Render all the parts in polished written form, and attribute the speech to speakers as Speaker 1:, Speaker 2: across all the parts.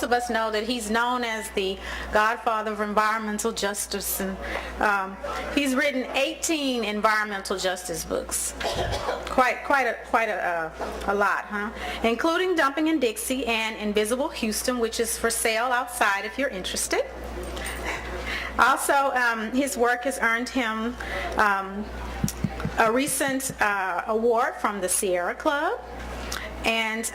Speaker 1: Most of us know that he's known as the godfather of environmental justice, and he's written 18 environmental justice books. Quite a lot, huh? Including Dumping in Dixie and Invisible Houston, which is for sale outside if you're interested. Also, his work has earned him a recent award from the Sierra Club, and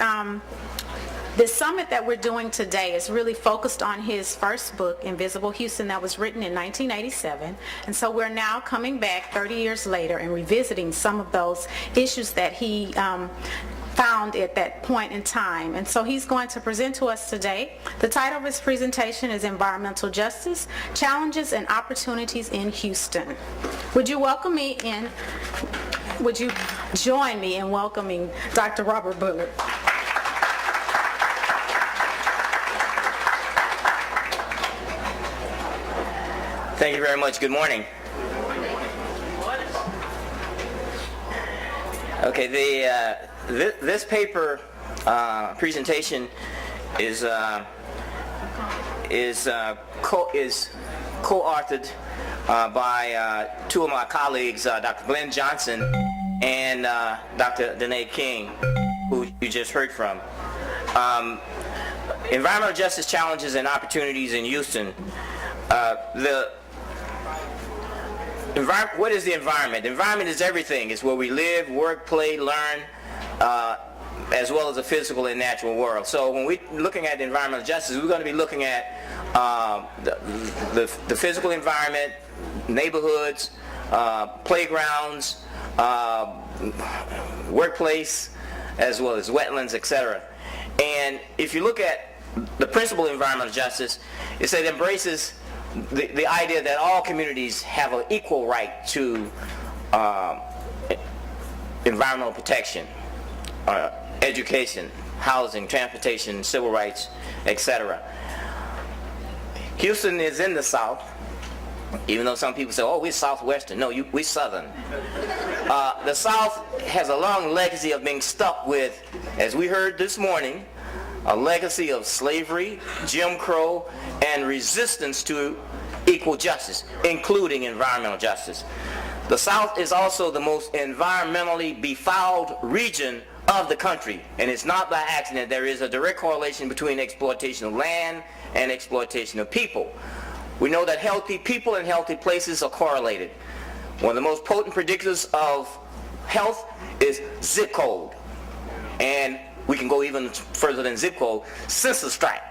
Speaker 1: the summit that we're doing today is really focused on his first book, Invisible Houston, that was written in 1987. And so we're now coming back 30 years later and revisiting some of those issues that he found at that point in time. And so he's going to present to us today. The title of his presentation is Environmental Justice, Challenges and Opportunities in Houston. Would you join me in welcoming Dr. Robert Bullard?
Speaker 2: Thank you very much. Good morning. Okay, this paper presentation is co-authored by two of my colleagues, Dr. Glenn Johnson and Dr. Danae King, who you just heard from. Environmental justice challenges and opportunities in Houston. What is the environment? The environment is everything. It's where we live, work, play, learn, as well as the physical and natural world. So when we're looking at environmental justice, we're going to be looking at the physical environment, neighborhoods, playgrounds, workplace, as well as wetlands, etc. And if you look at the principle of environmental justice, it embraces the idea that all communities have an equal right to environmental protection, education, housing, transportation, civil rights, etc. Houston is in the South, even though some people say, oh, we're Southwestern. No, we're Southern. The South has a long legacy of being stuck with, as we heard this morning, a legacy of slavery, Jim Crow, and resistance to equal justice, including environmental justice. The South is also the most environmentally befouled region of the country, and it's not by accident. There is a direct correlation between exploitation of land and exploitation of people. We know that healthy people and healthy places are correlated. One of the most potent predictors of health is zip code, and we can go even further than zip code, census tract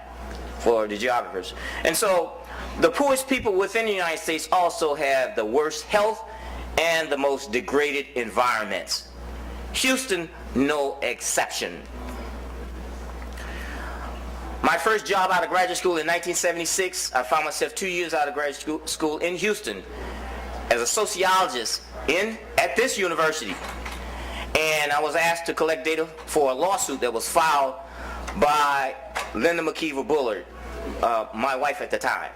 Speaker 2: for the geographers. And so the poorest people within the United States also have the worst health and the most degraded environments. Houston, no exception. My first job out of graduate school in 1976, I found myself 2 years out of graduate school in Houston as a sociologist at this university. And I was asked to collect data for a lawsuit that was filed by Linda McKeever Bullard, my wife at the time.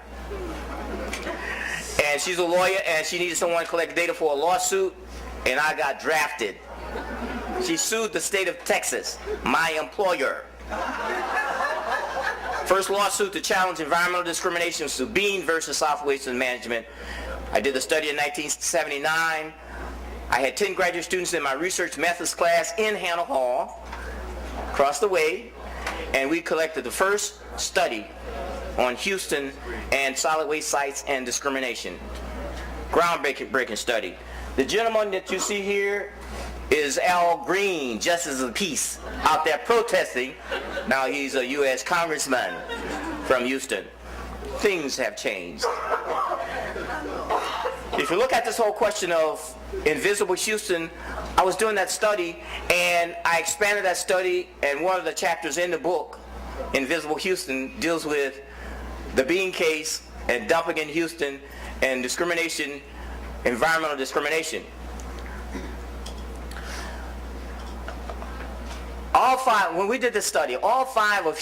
Speaker 2: And she's a lawyer, and she needed someone to collect data for a lawsuit, and I got drafted. She sued the state of Texas, my employer. First lawsuit to challenge environmental discrimination was Bean versus Southwestern Management. I did the study in 1979. I had 10 graduate students in my research methods class in Hannah Hall, across the way, and we collected the first study on Houston and solid waste sites and discrimination. Groundbreaking study. The gentleman that you see here is Al Green, Justice of the Peace, out there protesting. Now he's a U.S. congressman from Houston. Things have changed. If you look at this whole question of Invisible Houston, I was doing that study, and I expanded that study, and one of the chapters in the book, Invisible Houston, deals with the Bean case and dumping in Houston and discrimination, environmental discrimination. When we did this study, all five of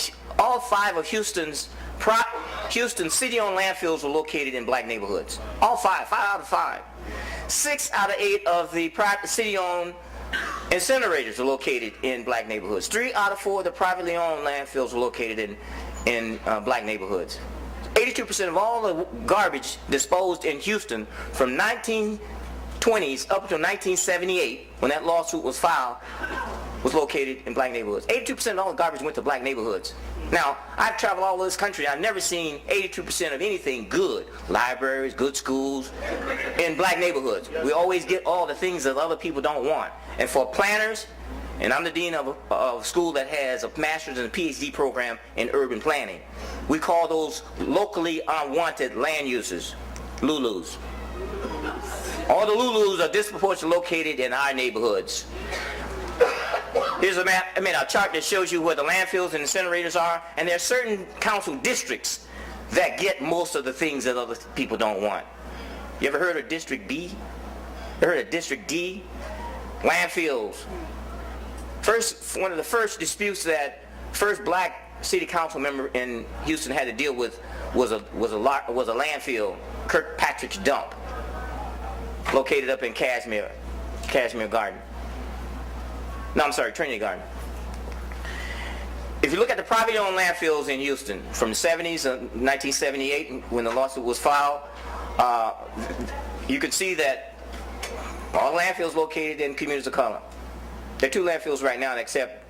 Speaker 2: Houston's city-owned landfills were located in black neighborhoods. All five out of five. 6 out of 8 of the city-owned incinerators are located in black neighborhoods. 3 out of 4 of the privately owned landfills are located in black neighborhoods. 82% of all the garbage disposed in Houston from 1920s up until 1978, when that lawsuit was filed, was located in black neighborhoods. 82% of all the garbage went to black neighborhoods. Now, I've traveled all over this country. I've never seen 82% of anything good, libraries, good schools, in black neighborhoods. We always get all the things that other people don't want. And for planners, and I'm the dean of a school that has a master's and a PhD program in urban planning, we call those locally unwanted land uses, LULUs. All the LULUs are disproportionately located in our neighborhoods. Here's a map, a chart that shows you where the landfills and incinerators are, and there are certain council districts that get most of the things that other people don't want. You ever heard of District B? You heard of District D? Landfills. One of the first disputes that first black city council member in Houston had to deal with was a landfill, Kirkpatrick's Dump, located up in Cashmere Garden. No, I'm sorry, Trinity Garden. If you look at the privately owned landfills in Houston from the 70s, 1978, when the lawsuit was filed, you can see that all landfills located in communities of color. There are 2 landfills right now that accept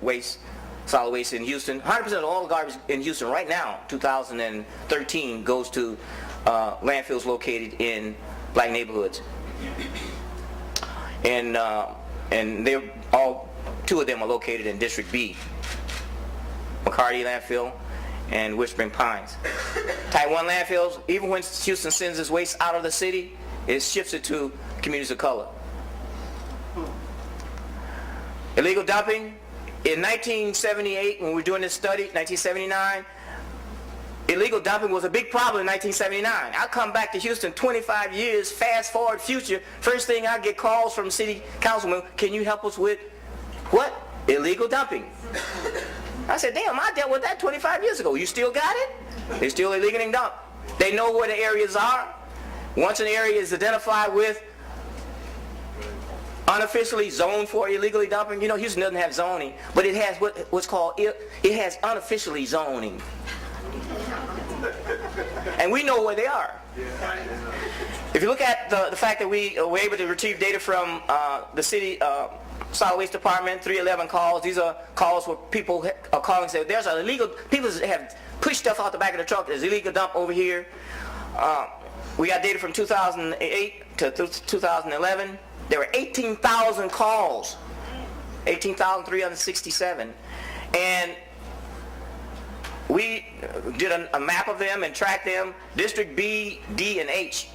Speaker 2: solid waste in Houston. 100% of all the garbage in Houston right now, 2013, goes to landfills located in black neighborhoods. And they're all 2 of them are located in District B, McCarty Landfill and Whispering Pines. Type 1 landfills, even when Houston sends its waste out of the city, it shifts it to communities of color. Illegal dumping. In 1978, when we were doing this study, 1979, illegal dumping was a big problem in 1979. I come back to Houston 25 years, fast forward future, first thing I get calls from city councilmen, can you help us with what? Illegal dumping. I said, damn, I dealt with that 25 years ago. You still got it? They still illegally dump. They know where the areas are. Once an area is identified with unofficially zoned for illegally dumping, Houston doesn't have zoning, but it has what's called, it has unofficially zoning. And we know where they are. If you look at the fact that we were able to retrieve data from the city solid waste department, 311 calls. These are calls where people are calling and say, there's an illegal, people have pushed stuff out the back of the truck, there's illegal dump over here. We got data from 2008 to 2011. There were 18,000 calls, 18,367. And we did a map of them and tracked them. District B, D, and H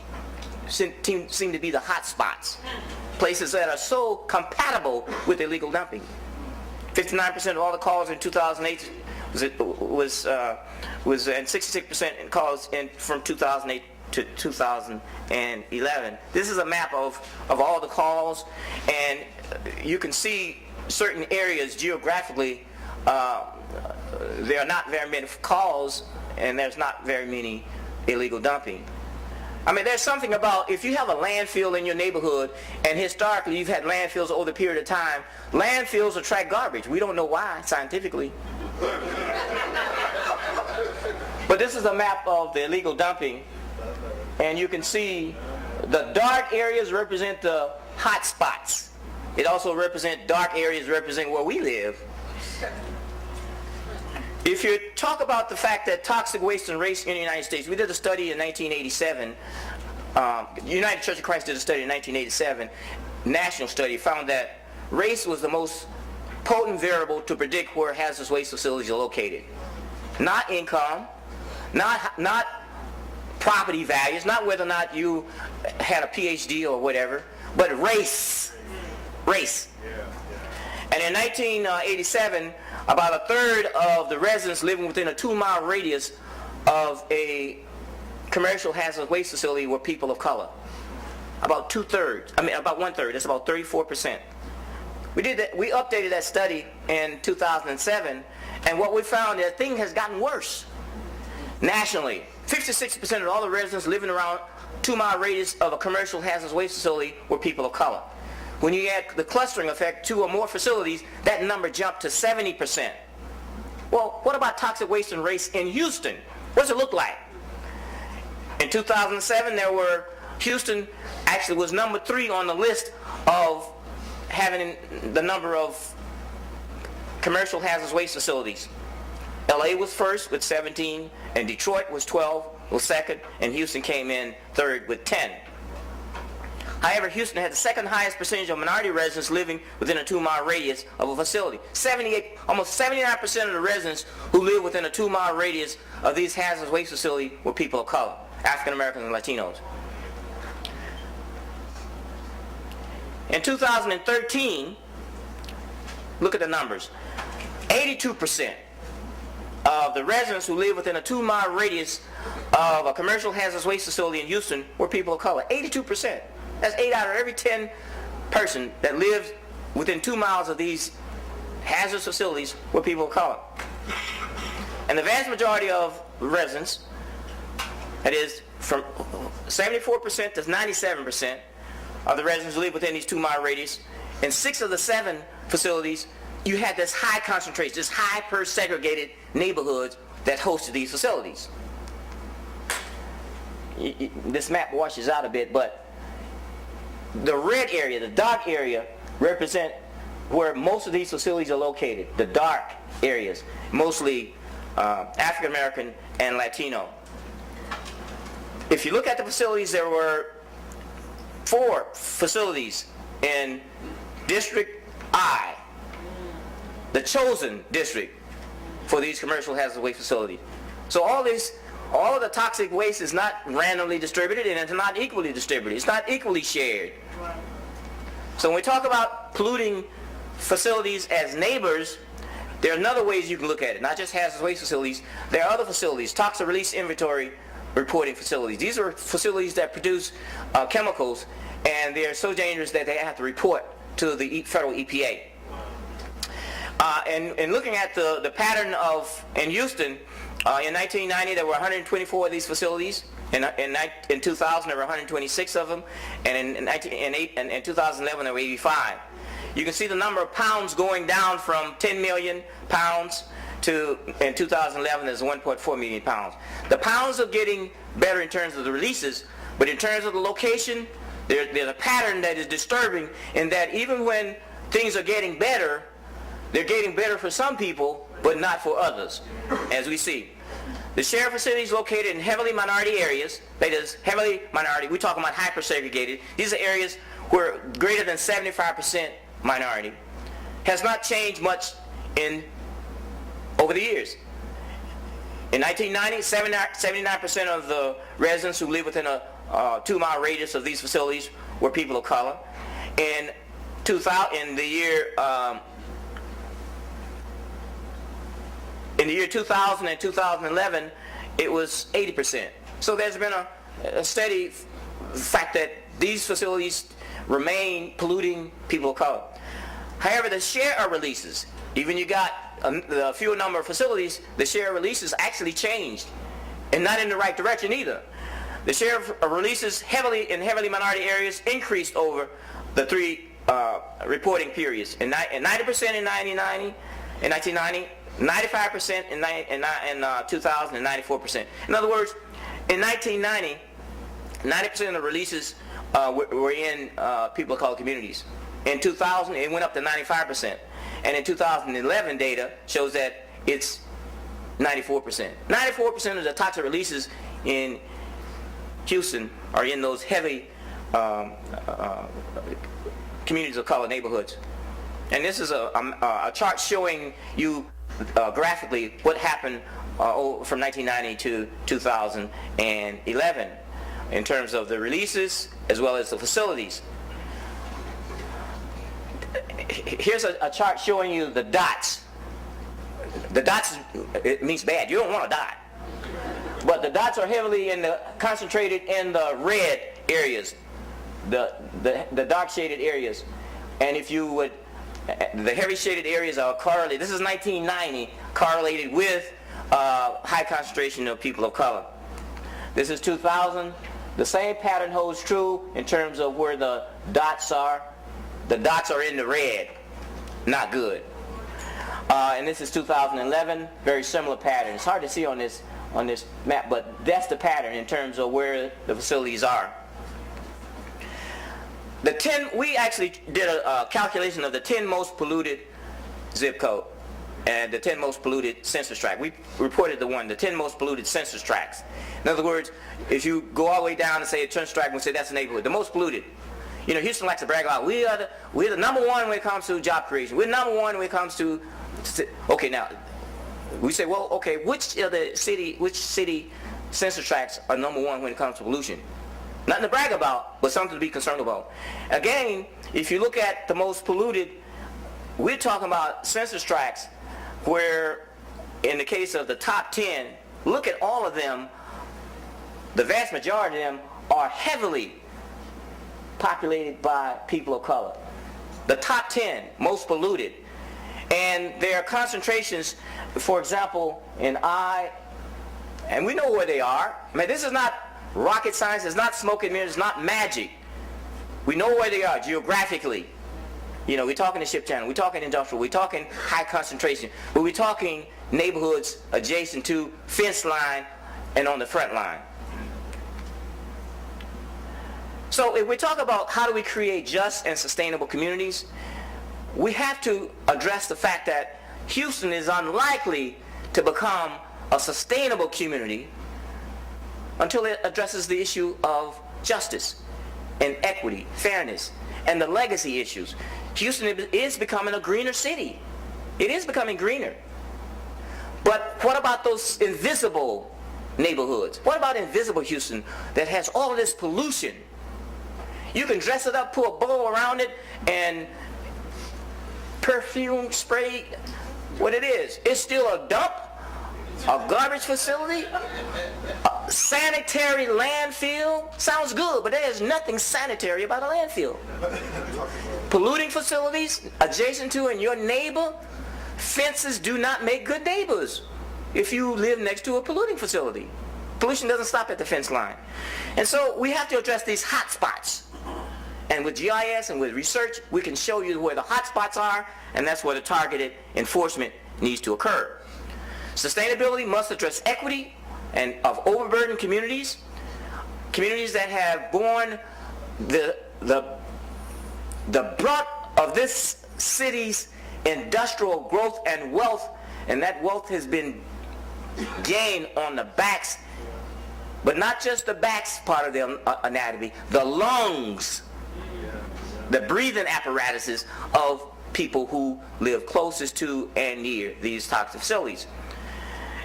Speaker 2: seem to be the hot spots. Places that are so compatible with illegal dumping. 59% of all the calls in 2008 was and 66% in calls from 2008 to 2011. This is a map of all the calls, and you can see certain areas geographically. There are not very many calls, and there's not very many illegal dumping. I mean, there's something about if you have a landfill in your neighborhood, and historically you've had landfills over the period of time, landfills attract garbage. We don't know why scientifically. But this is a map of the illegal dumping, and you can see the dark areas represent the hot spots. It also represents dark areas represent where we live. If you talk about the fact that toxic waste and race in the United States, we did a study in 1987. United Church of Christ did a study in 1987, national study, found that race was the most potent variable to predict where hazardous waste facilities are located. Not income, not property values, not whether or not you had a PhD or whatever, but race. Race. And in 1987, about a third of the residents living within a 2-mile radius of a commercial hazardous waste facility were people of color. About 1/3. That's about 34%. We updated that study in 2007, and what we found is that thing has gotten worse. Nationally, 56% of all the residents living around 2-mile radius of a commercial hazardous waste facility were people of color. When you add the clustering effect, 2 or more facilities, that number jumped to 70%. Well, what about toxic waste and race in Houston? What does it look like? In 2007, Houston actually was number 3 on the list of having the number of commercial hazardous waste facilities. LA was first with 17, and Detroit was 12, was second, and Houston came in third with 10. However, Houston had the second highest percentage of minority residents living within a 2-mile radius of a facility. Almost 79% of the residents who live within a 2-mile radius of these hazardous waste facilities were people of color, African Americans and Latinos. In 2013, look at the numbers. 82% of the residents who live within a 2-mile radius of a commercial hazardous waste facility in Houston were people of color. 82%. That's 8 out of every 10 person that lives within 2 miles of these hazardous facilities were people of color. And the vast majority of residents, that is from 74% to 97% of the residents who live within these 2-mile radius, in 6 of the 7 facilities, you had this high concentration, this hyper-segregated neighborhoods that hosted these facilities. This map washes out a bit, but the red area, the dark area, represent where most of these facilities are located. The dark areas, mostly African American and Latino. If you look at the facilities, there were 4 facilities in District I, the chosen district for these commercial hazardous waste facilities. So all of the toxic waste is not randomly distributed, and it's not equally distributed. It's not equally shared. So when we talk about polluting facilities as neighbors, there are other ways you can look at it, not just hazardous waste facilities. There are other facilities, toxic release inventory reporting facilities. These are facilities that produce chemicals, and they are so dangerous that they have to report to the federal EPA. And looking at the pattern in Houston, in 1990 there were 124 of these facilities. In 2000 there were 126 of them, and in 2011 there were 85. You can see the number of pounds going down from 10 million pounds to, in 2011, there's 1.4 million pounds. The pounds are getting better in terms of the releases, but in terms of the location, there's a pattern that is disturbing in that even when things are getting better, they're getting better for some people, but not for others, as we see. The share of facilities located in heavily minority areas, that is, heavily minority, we're talking about hyper-segregated. These are areas where greater than 75% minority, has not changed much over the years. In 1990, 79% of the residents who live within a 2-mile radius of these facilities were people of color. In the year 2000 and 2011, it was 80%. So there's been a steady fact that these facilities remain polluting people of color. However, the share of releases, even you got a fewer number of facilities, the share of releases actually changed, and not in the right direction either. The share of releases in heavily minority areas increased over the 3 reporting periods. And 90% in 1990, 95% in 2000, and 94%. In other words, in 1990, 90% of the releases were in people of color communities. In 2000, it went up to 95%. And in 2011 data shows that it's 94%. 94% of the toxic releases in Houston are in those heavy communities of color neighborhoods. And this is a chart showing you graphically what happened from 1990 to 2011 in terms of the releases as well as the facilities. Here's a chart showing you the dots. The dots, it means bad. You don't want a dot. But the dots are heavily concentrated in the red areas, the dark shaded areas. And if you would, the heavy shaded areas are correlated. This is 1990, correlated with high concentration of people of color. This is 2000. The same pattern holds true in terms of where the dots are. The dots are in the red. Not good. and this is 2011. Very similar pattern. It's hard to see on this map, but that's the pattern in terms of where the facilities are. We actually did a calculation of the 10 most polluted zip code and the 10 most polluted census tract. We reported the 10 most polluted census tracts. In other words, if you go all the way down and say a census tract, we say that's a neighborhood, the most polluted. You know, Houston likes to brag about we're the number one when it comes to job creation. We're number one when it comes to. Okay, now we say, well, okay, which city census tracts are number one when it comes to pollution? Nothing to brag about, but something to be concerned about. Again, if you look at the most polluted, we're talking about census tracts where, in the case of the top 10, look at all of them, the vast majority of them are heavily populated by people of color. The top 10 most polluted. And there are concentrations, for example, in and we know where they are. I mean, this is not rocket science, it's not smoke and mirrors, it's not magic. We know where they are geographically. You know, we're talking the ship channel, we're talking industrial, we're talking high concentration, but we're talking neighborhoods adjacent to fence line and on the front line. So if we talk about how do we create just and sustainable communities, we have to address the fact that Houston is unlikely to become a sustainable community until it addresses the issue of justice and equity, fairness, and the legacy issues. Houston is becoming a greener city. It is becoming greener. But what about those invisible neighborhoods? What about invisible Houston that has all of this pollution? You can dress it up, put a bow around it, and perfume spray what it is. It's still a dump, a garbage facility, a sanitary landfill. Sounds good, but there is nothing sanitary about a landfill. Polluting facilities adjacent to and your neighbor. Fences do not make good neighbors if you live next to a polluting facility. Pollution doesn't stop at the fence line. And so we have to address these hot spots. And with GIS and with research, we can show you where the hot spots are, and that's where the targeted enforcement needs to occur. Sustainability must address equity and of overburdened communities, communities that have borne the brunt of this city's industrial growth and wealth, and that wealth has been gained on the backs, but not just the backs part of the anatomy, the lungs, the breathing apparatuses of people who live closest to and near these toxic facilities.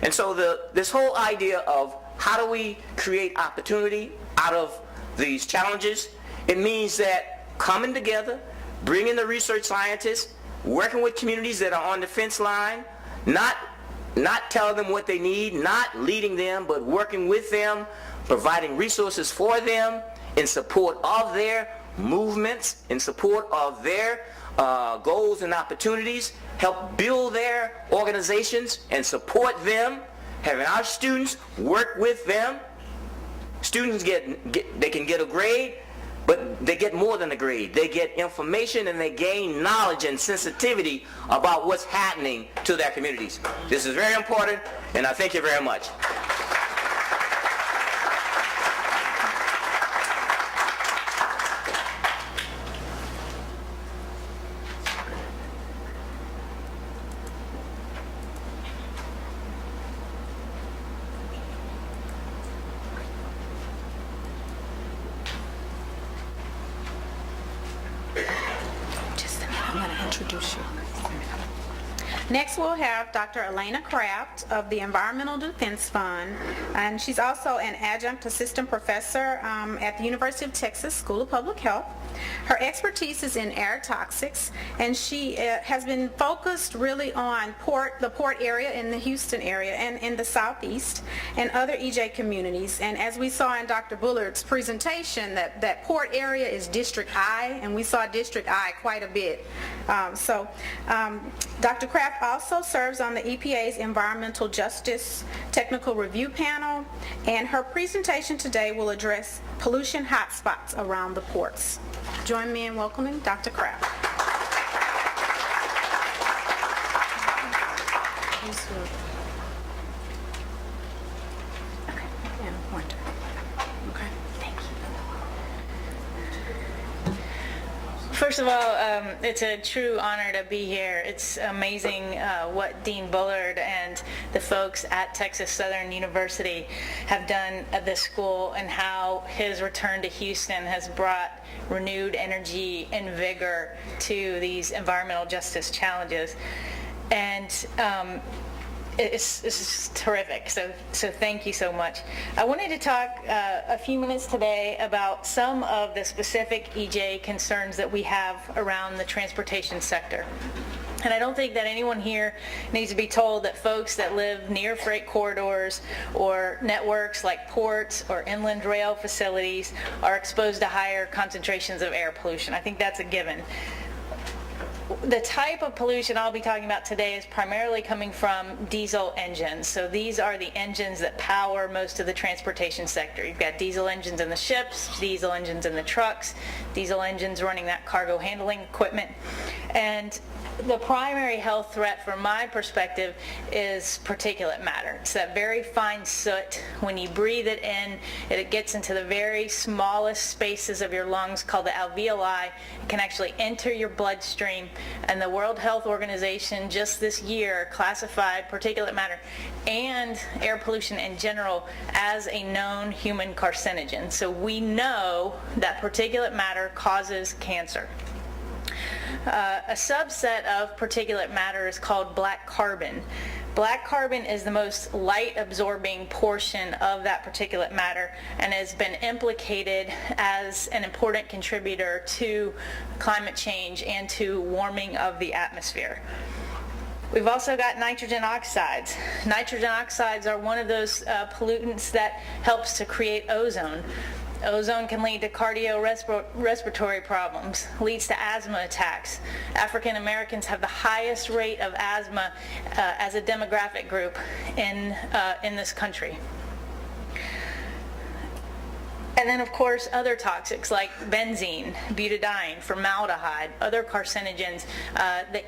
Speaker 2: And so this whole idea of how do we create opportunity out of these challenges, it means that coming together, bringing the research scientists, working with communities that are on the fence line, not telling them what they need, not leading them, but working with them, providing resources for them in support of their movements, in support of their goals and opportunities, help build their organizations and support them, having our students work with them. Students they can get a grade, but they get more than a grade. They get information and they gain knowledge and sensitivity about what's happening to their communities. This is very important, and I thank you very much.
Speaker 1: Next we'll have Dr. Elena Kraft of the Environmental Defense Fund, and she's also an adjunct assistant professor at the University of Texas School of Public Health. Her expertise is in air toxics, and she has been focused really on the port area in the Houston area and in the southeast and other EJ communities. And as we saw in Dr. Bullard's presentation, that port area is District I, and we saw District I quite a bit. Dr. Kraft also serves on the EPA's Environmental Justice Technical Review Panel, and her presentation today will address pollution hotspots around the ports. Join me in welcoming Dr. Kraft. Okay, and pointer. Okay, thank you.
Speaker 3: First of all, it's a true honor to be here. It's amazing what Dean Bullard and the folks at Texas Southern University have done at this school, and how his return to Houston has brought renewed energy and vigor to these environmental justice challenges. And it's terrific. So thank you so much. I wanted to talk a few minutes today about some of the specific EJ concerns that we have around the transportation sector. And I don't think that anyone here needs to be told that folks that live near freight corridors or networks like ports or inland rail facilities are exposed to higher concentrations of air pollution. I think that's a given. The type of pollution I'll be talking about today is primarily coming from diesel engines. So these are the engines that power most of the transportation sector. You've got diesel engines in the ships, diesel engines in the trucks, diesel engines running that cargo handling equipment. And the primary health threat from my perspective is particulate matter. It's that very fine soot. When you breathe it in, it gets into the very smallest spaces of your lungs called the alveoli. It can actually enter your bloodstream. And the World Health Organization just this year classified particulate matter and air pollution in general as a known human carcinogen. So we know that particulate matter causes cancer. A subset of particulate matter is called black carbon. Black carbon is the most light-absorbing portion of that particulate matter and has been implicated as an important contributor to climate change and to warming of the atmosphere. We've also got nitrogen oxides. Nitrogen oxides are one of those pollutants that helps to create ozone. Ozone can lead to cardiorespiratory problems, leads to asthma attacks. African Americans have the highest rate of asthma as a demographic group in this country. And then, of course, other toxics like benzene, butadiene, formaldehyde, other carcinogens that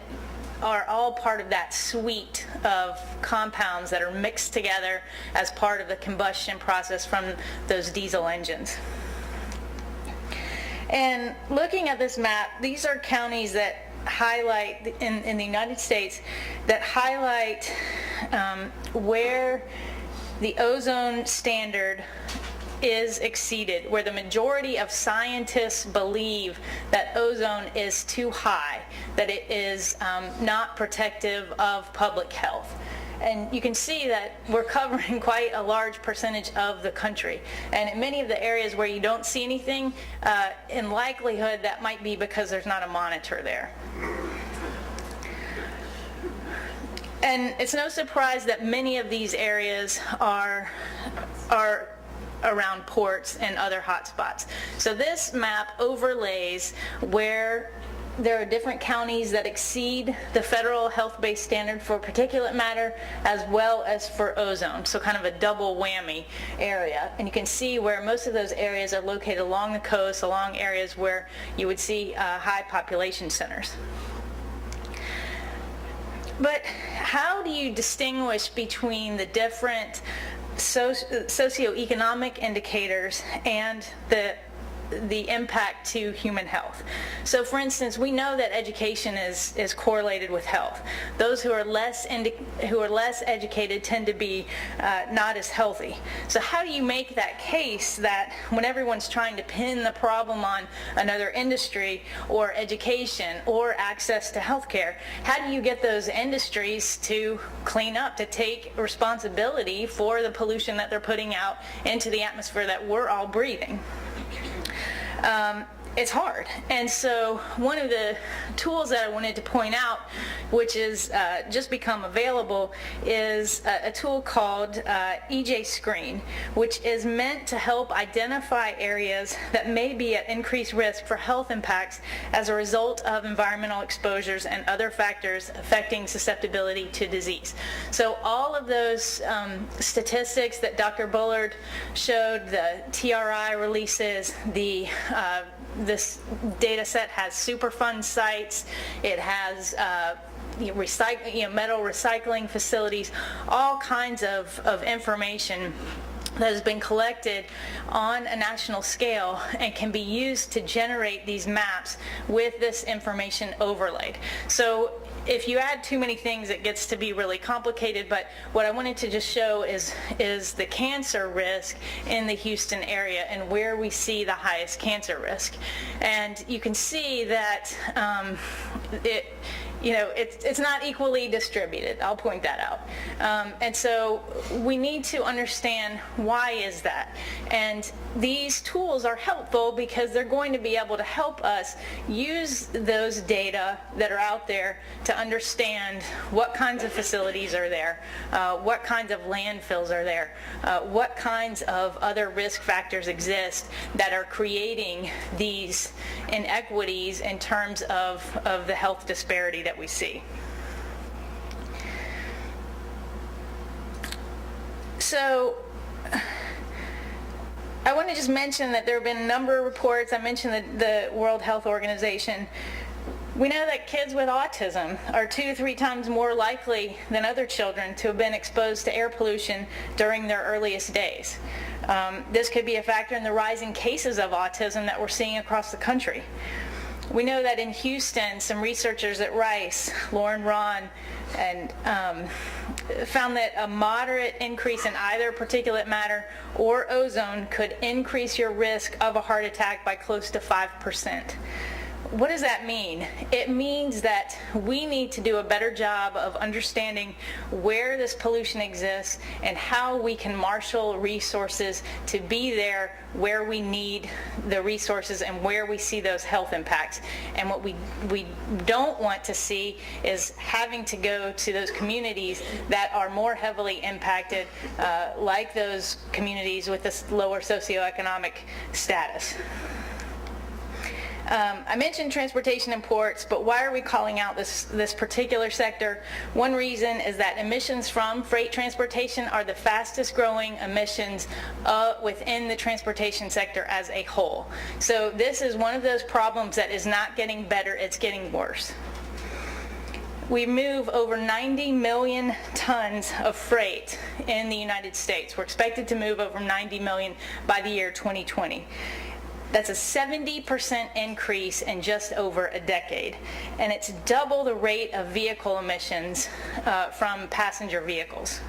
Speaker 3: are all part of that suite of compounds that are mixed together as part of the combustion process from those diesel engines. And looking at this map, these are counties that highlight, in the United States, that highlight where the ozone standard is exceeded, where the majority of scientists believe that ozone is too high, that it is not protective of public health. And you can see that we're covering quite a large percentage of the country. And in many of the areas where you don't see anything, in likelihood that might be because there's not a monitor there. And it's no surprise that many of these areas are around ports and other hotspots. So this map overlays where there are different counties that exceed the federal health-based standard for particulate matter as well as for ozone, so kind of a double whammy area. And you can see where most of those areas are located along the coast, along areas where you would see high population centers. But how do you distinguish between the different socioeconomic indicators and the impact to human health? So for instance, we know that education is correlated with health. Those who are less educated tend to be not as healthy. So how do you make that case that when everyone's trying to pin the problem on another industry or education or access to healthcare, how do you get those industries to clean up, to take responsibility for the pollution that they're putting out into the atmosphere that we're all breathing? It's hard. And so one of the tools that I wanted to point out, which has just become available, is a tool called EJ Screen, which is meant to help identify areas that may be at increased risk for health impacts as a result of environmental exposures and other factors affecting susceptibility to disease. So all of those statistics that Dr. Bullard showed, the TRI releases, this data set has Superfund sites, it has metal recycling facilities, all kinds of information that has been collected on a national scale and can be used to generate these maps with this information overlaid. So if you add too many things, it gets to be really complicated, but what I wanted to just show is the cancer risk in the Houston area and where we see the highest cancer risk. And you can see that it's not equally distributed. I'll point that out. And so we need to understand why is that. And these tools are helpful because they're going to be able to help us use those data that are out there to understand what kinds of facilities are there, what kinds of landfills are there, what kinds of other risk factors exist that are creating these inequities in terms of the health disparity that we see. So I want to just mention that there have been a number of reports. I mentioned the World Health Organization. We know that kids with autism are 2 to 3 times more likely than other children to have been exposed to air pollution during their earliest days. This could be a factor in the rising cases of autism that we're seeing across the country. We know that in Houston, some researchers at Rice, Lauren Ron, and found that a moderate increase in either particulate matter or ozone could increase your risk of a heart attack by close to 5%. What does that mean? It means that we need to do a better job of understanding where this pollution exists and how we can marshal resources to be there where we need the resources and where we see those health impacts. And what we don't want to see is having to go to those communities that are more heavily impacted, like those communities with this lower socioeconomic status. I mentioned transportation and ports, but why are we calling out this particular sector? One reason is that emissions from freight transportation are the fastest growing emissions within the transportation sector as a whole. So this is one of those problems that is not getting better, it's getting worse. We move over 90 million tons of freight in the United States. We're expected to move over 90 million by the year 2020. That's a 70% increase in just over a decade, and it's double the rate of vehicle emissions from passenger vehicles.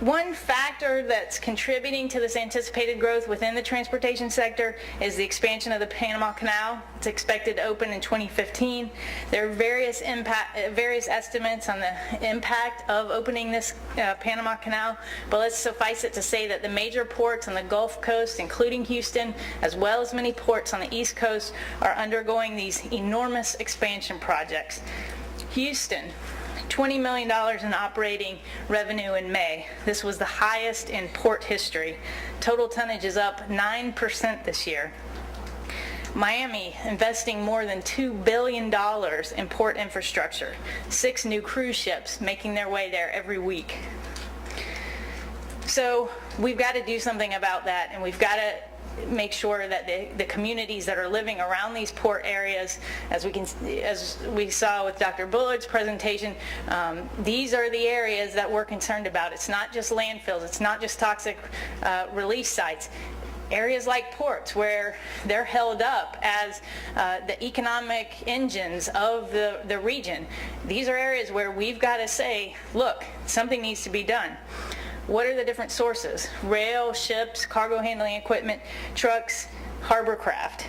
Speaker 3: One factor that's contributing to this anticipated growth within the transportation sector is the expansion of the Panama Canal. It's expected to open in 2015. There are various estimates on the impact of opening this Panama Canal, but let's suffice it to say that the major ports on the Gulf Coast, including Houston, as well as many ports on the East Coast, are undergoing these enormous expansion projects. Houston, $20 million in operating revenue in May. This was the highest in port history. Total tonnage is up 9% this year. Miami, investing more than $2 billion in port infrastructure. 6 new cruise ships making their way there every week. So we've got to do something about that, and we've got to make sure that the communities that are living around these port areas, as we saw with Dr. Bullard's presentation, these are the areas that we're concerned about. It's not just landfills, it's not just toxic release sites. Areas like ports where they're held up as the economic engines of the region. These are areas where we've got to say, look, something needs to be done. What are the different sources? Rail, ships, cargo handling equipment, trucks, harbor craft.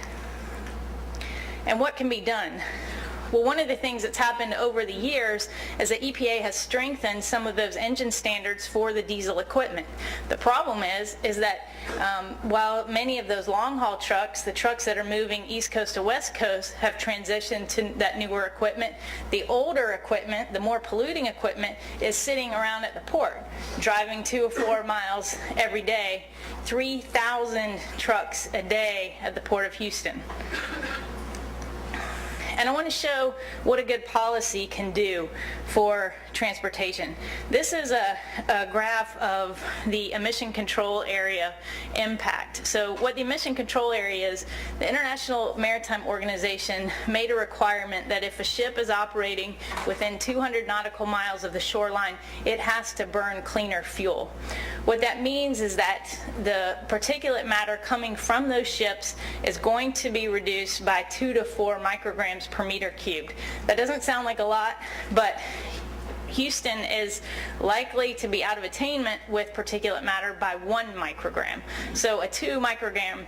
Speaker 3: And what can be done? Well, one of the things that's happened over the years is that EPA has strengthened some of those engine standards for the diesel equipment. The problem is that while many of those long-haul trucks, the trucks that are moving East Coast to West Coast, have transitioned to that newer equipment, the older equipment, the more polluting equipment, is sitting around at the port, driving 2 or 4 miles every day, 3,000 trucks a day at the Port of Houston. And I want to show what a good policy can do for transportation. This is a graph of the emission control area impact. impact. So what the emission control area is, the International Maritime Organization made a requirement that if a ship is operating within 200 nautical miles of the shoreline, it has to burn cleaner fuel. What that means is that the particulate matter coming from those ships is going to be reduced by 2 to 4 micrograms per meter cubed. That doesn't sound like a lot, but Houston is likely to be out of attainment with particulate matter by 1 microgram. So a 2 microgram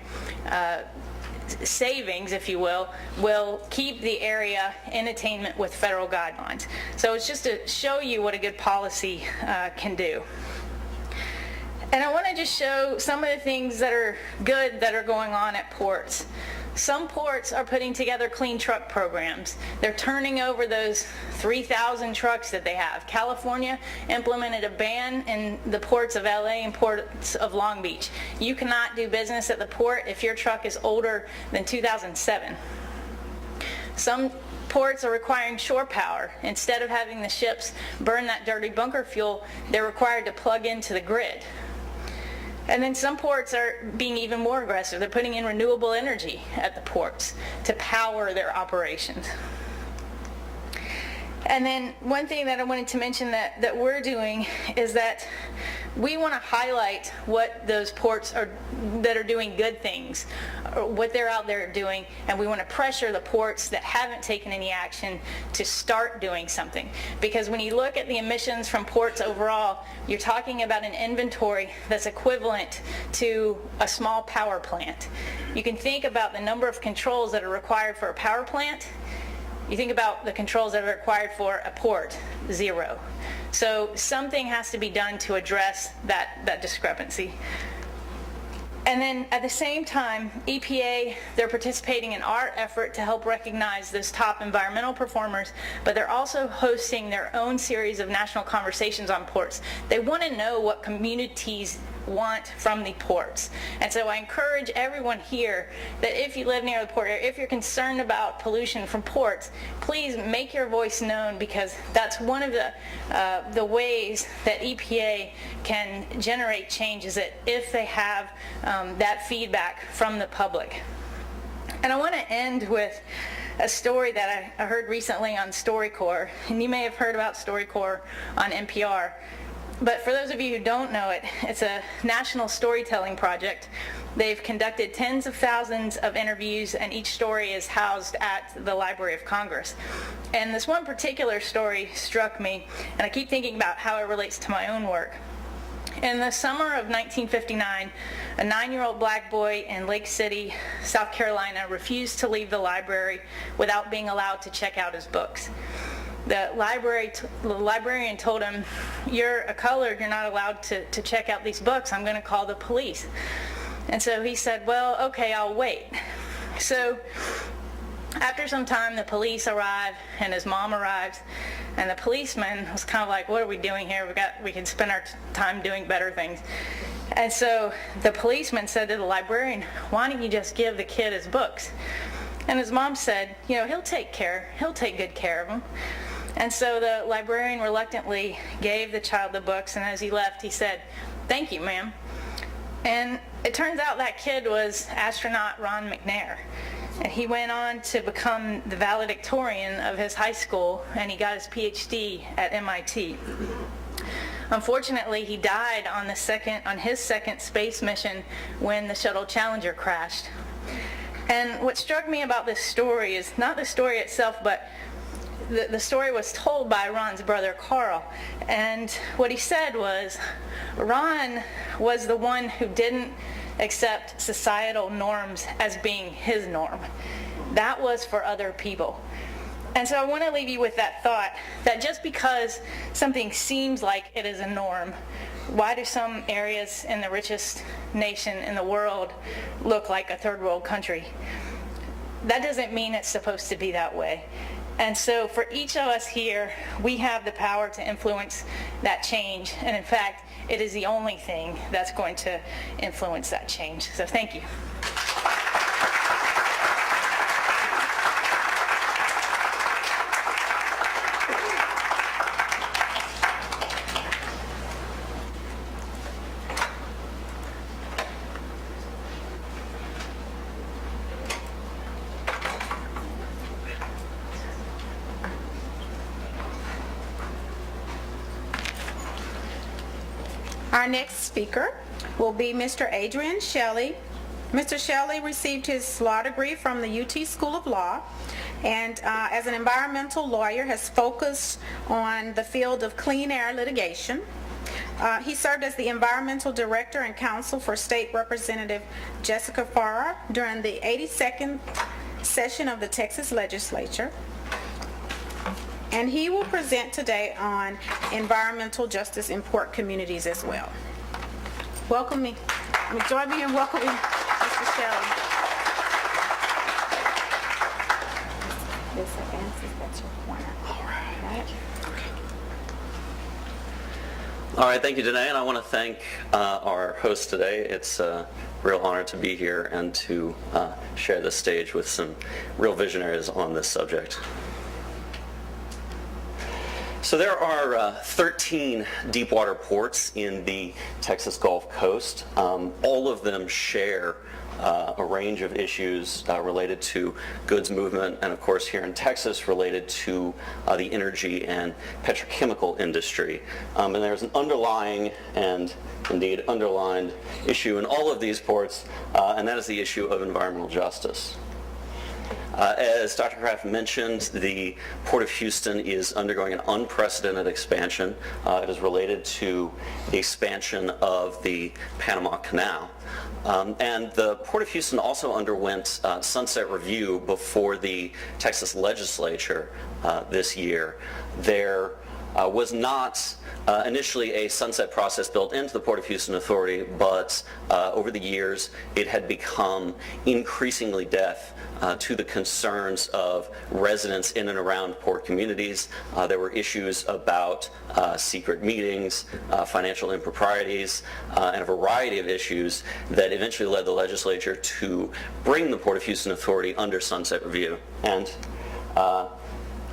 Speaker 3: savings, if you will keep the area in attainment with federal guidelines. So it's just to show you what a good policy can do. And I want to just show some of the things that are good that are going on at ports. Some ports are putting together clean truck programs. They're turning over those 3,000 trucks that they have. California implemented a ban in the ports of LA and ports of Long Beach. You cannot do business at the port if your truck is older than 2007. Some ports are requiring shore power. Instead of having the ships burn that dirty bunker fuel, they're required to plug into the grid. And then some ports are being even more aggressive. They're putting in renewable energy at the ports to power their operations. And then one thing that I wanted to mention that we're doing is that we want to highlight what those ports are that are doing good things, or what they're out there doing, and we want to pressure the ports that haven't taken any action to start doing something. Because when you look at the emissions from ports overall, you're talking about an inventory that's equivalent to a small power plant. You can think about the number of controls that are required for a power plant. You think about the controls that are required for a port, 0. So something has to be done to address that discrepancy. And then at the same time, EPA, they're participating in our effort to help recognize those top environmental performers, but they're also hosting their own series of national conversations on ports. They want to know what communities want from the ports. And so I encourage everyone here that if you live near the port, or if you're concerned about pollution from ports, please make your voice known, because that's one of the ways that EPA can generate change, is that if they have that feedback from the public. And I want to end with a story that I heard recently on StoryCorps, and you may have heard about StoryCorps on NPR. But for those of you who don't know it, it's a national storytelling project. They've conducted tens of thousands of interviews, and each story is housed at the Library of Congress. And this one particular story struck me, and I keep thinking about how it relates to my own work. In the summer of 1959, a 9-year-old black boy in Lake City, South Carolina, refused to leave the library without being allowed to check out his books. The librarian told him, "You're a colored, you're not allowed to check out these books. I'm going to call the police." And so he said, "Well, okay, I'll wait." So after some time, the police arrived, and his mom arrives, and the policeman was kind of like, "What are we doing here? We can spend our time doing better things." And so the policeman said to the librarian, "Why don't you just give the kid his books?" And his mom said, "He'll take good care of them." And so the librarian reluctantly gave the child the books, and as he left, he said, "Thank you, ma'am." And it turns out that kid was astronaut Ron McNair. And he went on to become the valedictorian of his high school, and he got his PhD at MIT. Unfortunately, he died on his second space mission when the shuttle Challenger crashed. And what struck me about this story is not the story itself, but the story was told by Ron's brother, Carl. And what he said was, Ron was the one who didn't accept societal norms as being his norm. That was for other people. And so I want to leave you with that thought, that just because something seems like it is a norm, why do some areas in the richest nation in the world look like a third world country? That doesn't mean it's supposed to be that way. And so for each of us here, we have the power to influence that change. And in fact, it is the only thing that's going to influence that change. So thank you.
Speaker 1: Our next speaker will be Mr. Adrian Shelley. Mr. Shelley received his law degree from the UT School of Law, and as an environmental lawyer has focused on the field of clean air litigation. He served as the environmental director and counsel for State Representative Jessica Farrar during the 82nd session of the Texas Legislature. And he will present today on environmental justice in port communities as well. Join me in welcoming Mr. Shelley. This advances, that's your corner.
Speaker 4: All right.
Speaker 1: Okay.
Speaker 4: All right, thank you, Danae, and I want to thank our host today. It's a real honor to be here and to share the stage with some real visionaries on this subject. So there are 13 deepwater ports in the Texas Gulf Coast. All of them share a range of issues related to goods movement, and of course here in Texas related to the energy and petrochemical industry. And there's an underlying and indeed underlined issue in all of these ports, and that is the issue of environmental justice. As Dr. Kraft mentioned, the Port of Houston is undergoing an unprecedented expansion. It is related to the expansion of the Panama Canal. And the Port of Houston also underwent sunset review before the Texas Legislature this year. There was not initially a sunset process built into the Port of Houston Authority, but over the years it had become increasingly deaf to the concerns of residents in and around port communities. There were issues about secret meetings, financial improprieties, and a variety of issues that eventually led the legislature to bring the Port of Houston Authority under sunset review. And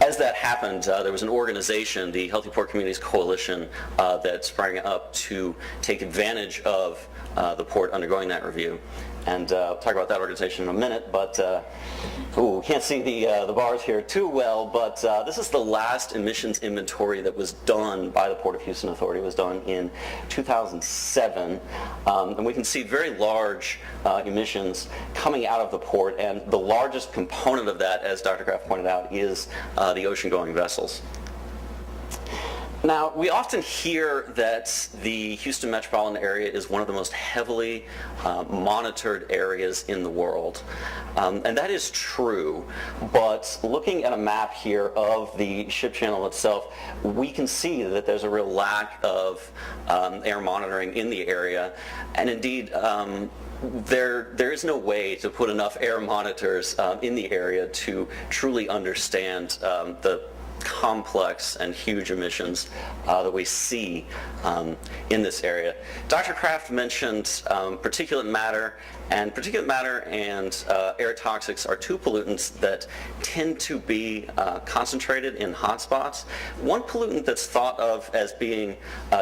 Speaker 4: as that happened, there was an organization, the Healthy Port Communities Coalition, that sprang up to take advantage of the port undergoing that review. And I'll talk about that organization in a minute, but can't see the bars here too well, but this is the last emissions inventory that was done by the Port of Houston Authority. It was done in 2007, and we can see very large emissions coming out of the port, and the largest component of that, as Dr. Kraft pointed out, is the ocean-going vessels. Now, we often hear that the Houston metropolitan area is one of the most heavily monitored areas in the world. And that is true, but looking at a map here of the ship channel itself, we can see that there's a real lack of air monitoring in the area. And indeed, there is no way to put enough air monitors in the area to truly understand the complex and huge emissions that we see in this area. Dr. Kraft mentioned particulate matter, and particulate matter and air toxics are two pollutants that tend to be concentrated in hotspots. One pollutant that's thought of as being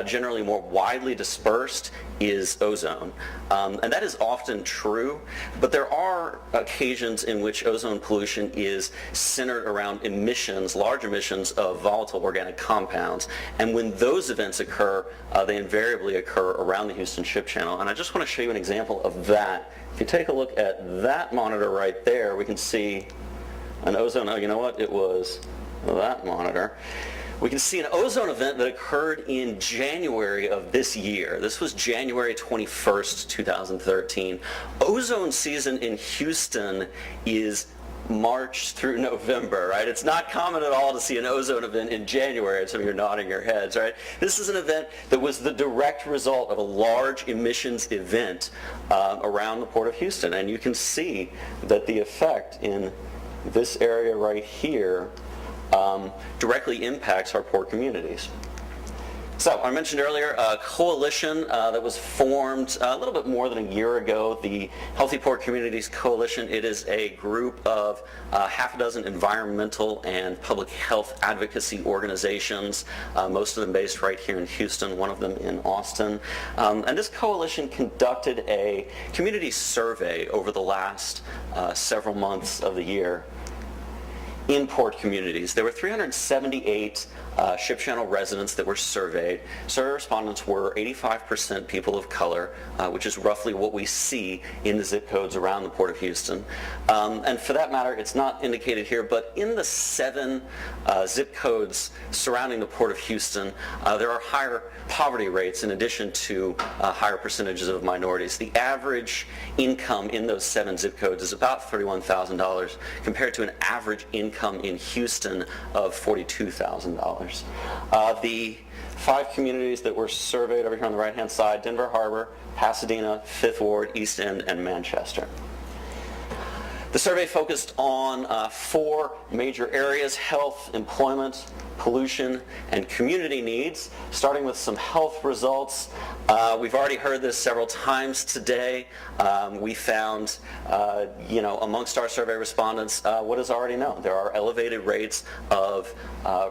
Speaker 4: generally more widely dispersed is ozone. And that is often true, but there are occasions in which ozone pollution is centered around emissions, large emissions of volatile organic compounds. And when those events occur, they invariably occur around the Houston Ship Channel. And I just want to show you an example of that. If you take a look at that monitor right there, we can see an ozone, you know what, it was that monitor. We can see an ozone event that occurred in January of this year. This was January 21st, 2013. Ozone season in Houston is March through November, right? It's not common at all to see an ozone event in January. Some of you are nodding your heads, right? This is an event that was the direct result of a large emissions event around the Port of Houston. And you can see that the effect in this area right here directly impacts our port communities. So I mentioned earlier a coalition that was formed a little bit more than a year ago, the Healthy Port Communities Coalition. It is a group of half a dozen environmental and public health advocacy organizations, most of them based right here in Houston, one of them in Austin. And this coalition conducted a community survey over the last several months of the year. in port communities. There were 378 ship channel residents that were surveyed. Survey respondents were 85% people of color, which is roughly what we see in the zip codes around the Port of Houston. And for that matter, it's not indicated here, but in the 7 zip codes surrounding the Port of Houston, there are higher poverty rates in addition to higher percentages of minorities. The average income in those 7 zip codes is about $31,000 compared to an average income in Houston of $42,000. The 5 communities that were surveyed over here on the right-hand side: Denver Harbor, Pasadena, Fifth Ward, East End, and Manchester. The survey focused on 4 major areas: health, employment, pollution, and community needs. Starting with some health results, we've already heard this several times today. We found, amongst our survey respondents, what is already known. There are elevated rates of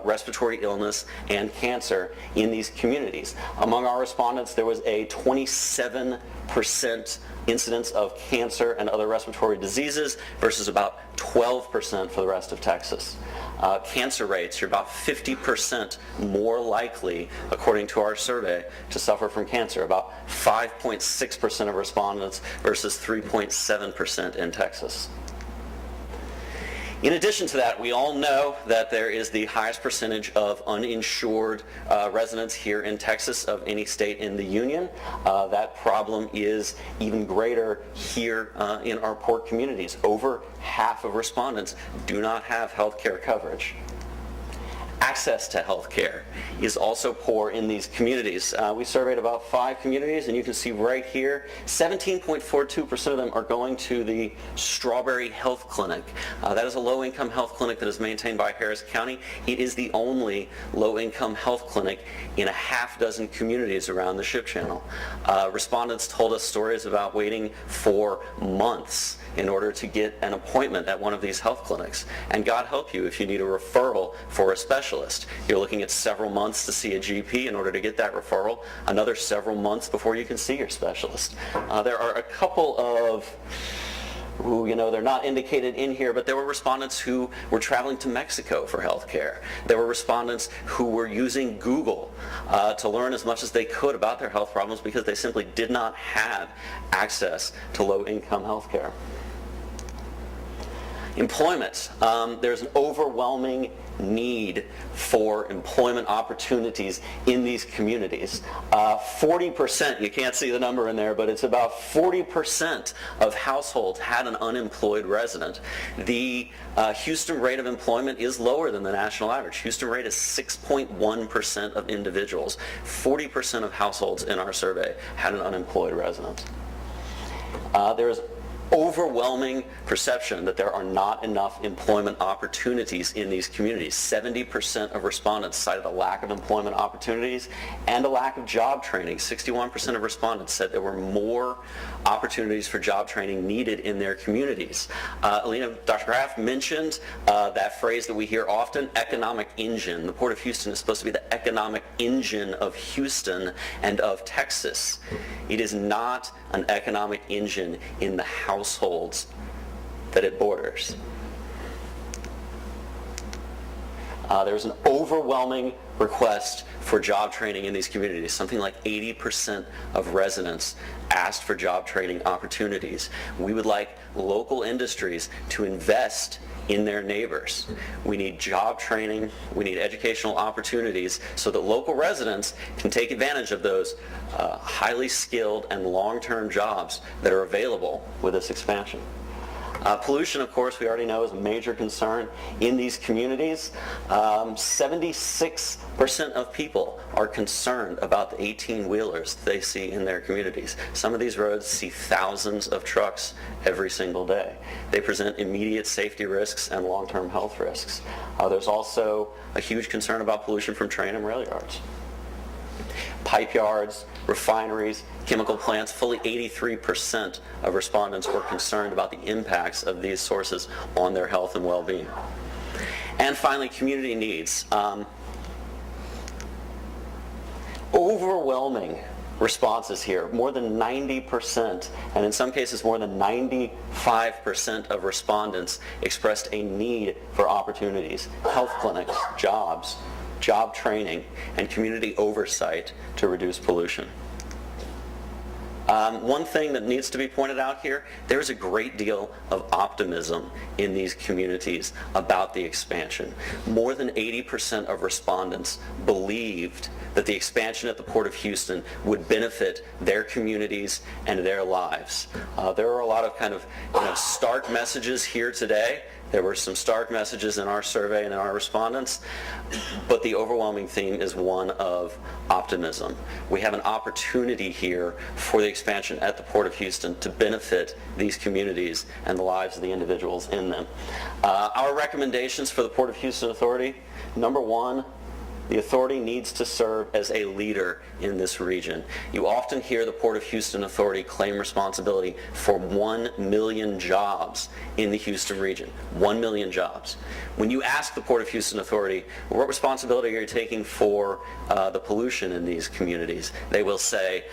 Speaker 4: respiratory illness and cancer in these communities. Among our respondents, there was a 27% incidence of cancer and other respiratory diseases versus about 12% for the rest of Texas. Cancer rates, you're about 50% more likely, according to our survey, to suffer from cancer. About 5.6% of respondents versus 3.7% in Texas. In addition to that, we all know that there is the highest percentage of uninsured residents here in Texas of any state in the Union. That problem is even greater here in our port communities. Over half of respondents do not have health care coverage. Access to health care is also poor in these communities. We surveyed about 5 communities, and you can see right here, 17.42% of them are going to the Strawberry Health Clinic. That is a low-income health clinic that is maintained by Harris County. It is the only low-income health clinic in a half-dozen communities around the Ship Channel. Respondents told us stories about waiting for months in order to get an appointment at one of these health clinics. And God help you if you need a referral for a specialist. You're looking at several months to see a GP in order to get that referral, another several months before you can see your specialist. There are a couple of, they're not indicated in here, but there were respondents who were traveling to Mexico for health care. There were respondents who were using Google to learn as much as they could about their health problems because they simply did not have access to low-income health care. Employment. There's an overwhelming need for employment opportunities in these communities. 40%, you can't see the number in there, but it's about 40% of households had an unemployed resident. The Houston rate of employment is lower than the national average. Houston rate is 6.1% of individuals. 40% of households in our survey had an unemployed resident. There is overwhelming perception that there are not enough employment opportunities in these communities. 70% of respondents cited a lack of employment opportunities and a lack of job training. 61% of respondents said there were more opportunities for job training needed in their communities. Dr. Graff mentioned that phrase that we hear often, economic engine. The Port of Houston is supposed to be the economic engine of Houston and of Texas. It is not an economic engine in the households that it borders. There's an overwhelming request for job training in these communities. Something like 80% of residents asked for job training opportunities. We would like local industries to invest in their neighbors. We need job training, we need educational opportunities so that local residents can take advantage of those highly skilled and long-term jobs that are available with this expansion. Pollution, of course, we already know is a major concern in these communities. 76% of people are concerned about the 18-wheelers they see in their communities. Some of these roads see thousands of trucks every single day. They present immediate safety risks and long-term health risks. There's also a huge concern about pollution from train and rail yards. Pipe yards, refineries, chemical plants, fully 83% of respondents were concerned about the impacts of these sources on their health and well-being. And finally, community needs. Overwhelming responses here. More than 90%, and in some cases more than 95% of respondents expressed a need for opportunities, health clinics, jobs, job training, and community oversight to reduce pollution. One thing that needs to be pointed out here, there's a great deal of optimism in these communities about the expansion. More than 80% of respondents believed that the expansion at the Port of Houston would benefit their communities and their lives. There are a lot of kind of stark messages here today. There were some stark messages in our survey and in our respondents, but the overwhelming theme is one of optimism. We have an opportunity here for the expansion at the Port of Houston to benefit these communities and the lives of the individuals in them. Our recommendations for the Port of Houston Authority: number one, the authority needs to serve as a leader in this region. You often hear the Port of Houston Authority claim responsibility for 1 million jobs in the Houston region. 1 million jobs. When you ask the Port of Houston Authority, what responsibility are you taking for the pollution in these communities, they will say,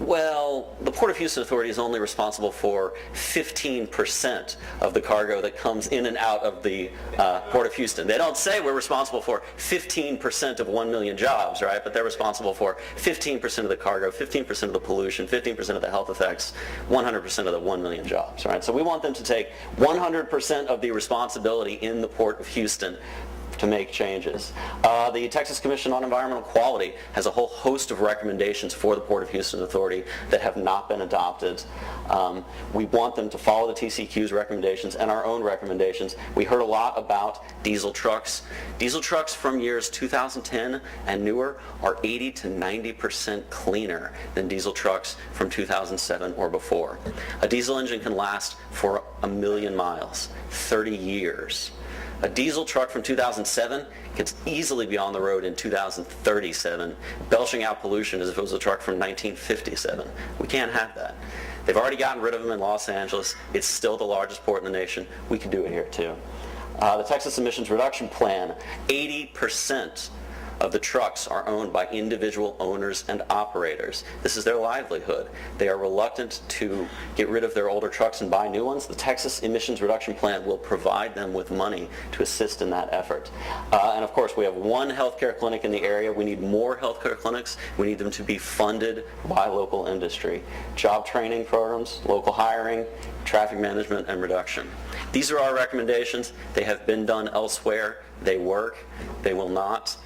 Speaker 4: well, the Port of Houston Authority is only responsible for 15% of the cargo that comes in and out of the Port of Houston. They don't say we're responsible for 15% of 1 million jobs, right? But they're responsible for 15% of the cargo, 15% of the pollution, 15% of the health effects, 100% of the 1 million jobs, right? So we want them to take 100% of the responsibility in the Port of Houston to make changes. The Texas Commission on Environmental Quality has a whole host of recommendations for the Port of Houston Authority that have not been adopted. We want them to follow the TCQ's recommendations and our own recommendations. We heard a lot about diesel trucks. Diesel trucks from years 2010 and newer are 80 to 90% cleaner than diesel trucks from 2007 or before. A diesel engine can last for 1 million miles, 30 years. A diesel truck from 2007 can easily be on the road in 2037, belching out pollution as if it was a truck from 1957. We can't have that. They've already gotten rid of them in Los Angeles. It's still the largest port in the nation. We can do it here too. The Texas Emissions Reduction Plan, 80% of the trucks are owned by individual owners and operators. This is their livelihood. They are reluctant to get rid of their older trucks and buy new ones. The Texas Emissions Reduction Plan will provide them with money to assist in that effort. And of course, we have one healthcare clinic in the area. We need more healthcare clinics. We need them to be funded by local industry. Job training programs, local hiring, traffic management, and reduction. These are our recommendations. They have been done elsewhere. They work. They will not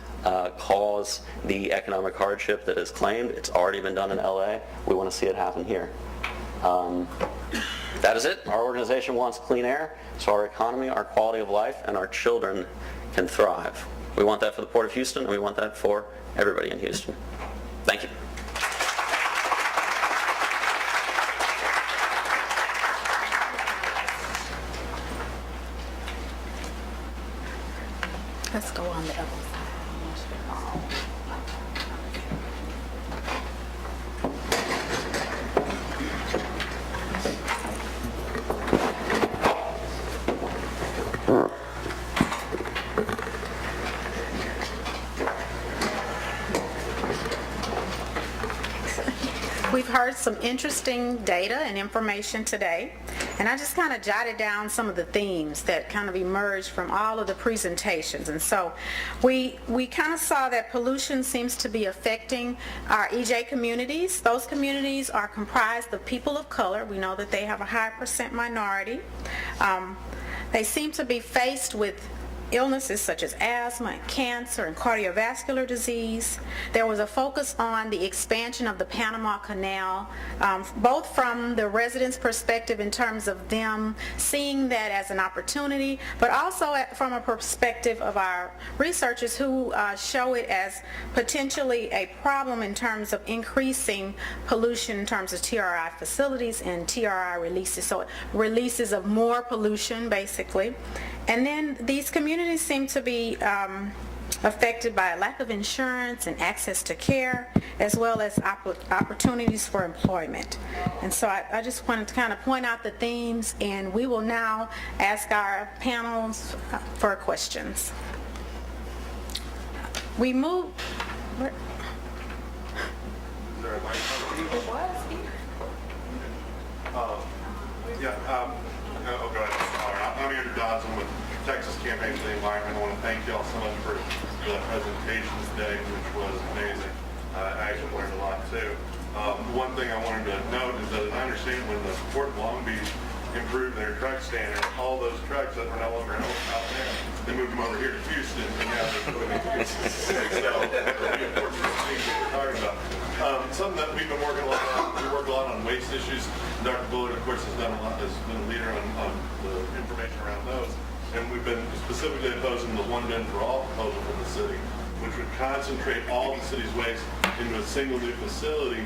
Speaker 4: cause the economic hardship that is claimed. It's already been done in LA. We want to see it happen here. That is it. Our organization wants clean air so our economy, our quality of life, and our children can thrive. We want that for the Port of Houston, and we want that for everybody in Houston. Thank you.
Speaker 1: Let's go on the other side. We've heard some interesting data and information today, and I just kind of jotted down some of the themes that kind of emerged from all of the presentations. And so we kind of saw that pollution seems to be affecting our EJ communities. Those communities are comprised of people of color. We know that they have a high percent minority. They seem to be faced with illnesses such as asthma and cancer and cardiovascular disease. There was a focus on the expansion of the Panama Canal, both from the residents' perspective in terms of them seeing that as an opportunity, but also from a perspective of our researchers who show it as potentially a problem in terms of increasing pollution in terms of TRI facilities and TRI releases, so releases of more pollution basically. And then these communities seem to be affected by a lack of insurance and access to care, as well as opportunities for employment. And so I just wanted to kind of point out the themes, and we will now ask our panels for questions. We move...
Speaker 5: I'll go ahead. All right. I'm Andrew Dodson with Texas Campaign for the Environment. I want to thank y'all so much for the presentation today, which was amazing. I actually learned a lot too. One thing I wanted to note is that, as I understand, when the Port of Long Beach improved their truck standard, all those trucks that were no longer out there, they moved them over here to Houston, and now they're putting them in Houston. So, really important to see what we're talking about. Something that we've been working a lot on, we work a lot on waste issues. Dr. Bullard, of course, has been a leader on the information around those. And we've been specifically opposing the one bin for all proposal from the city, which would concentrate all the city's waste into a single new facility,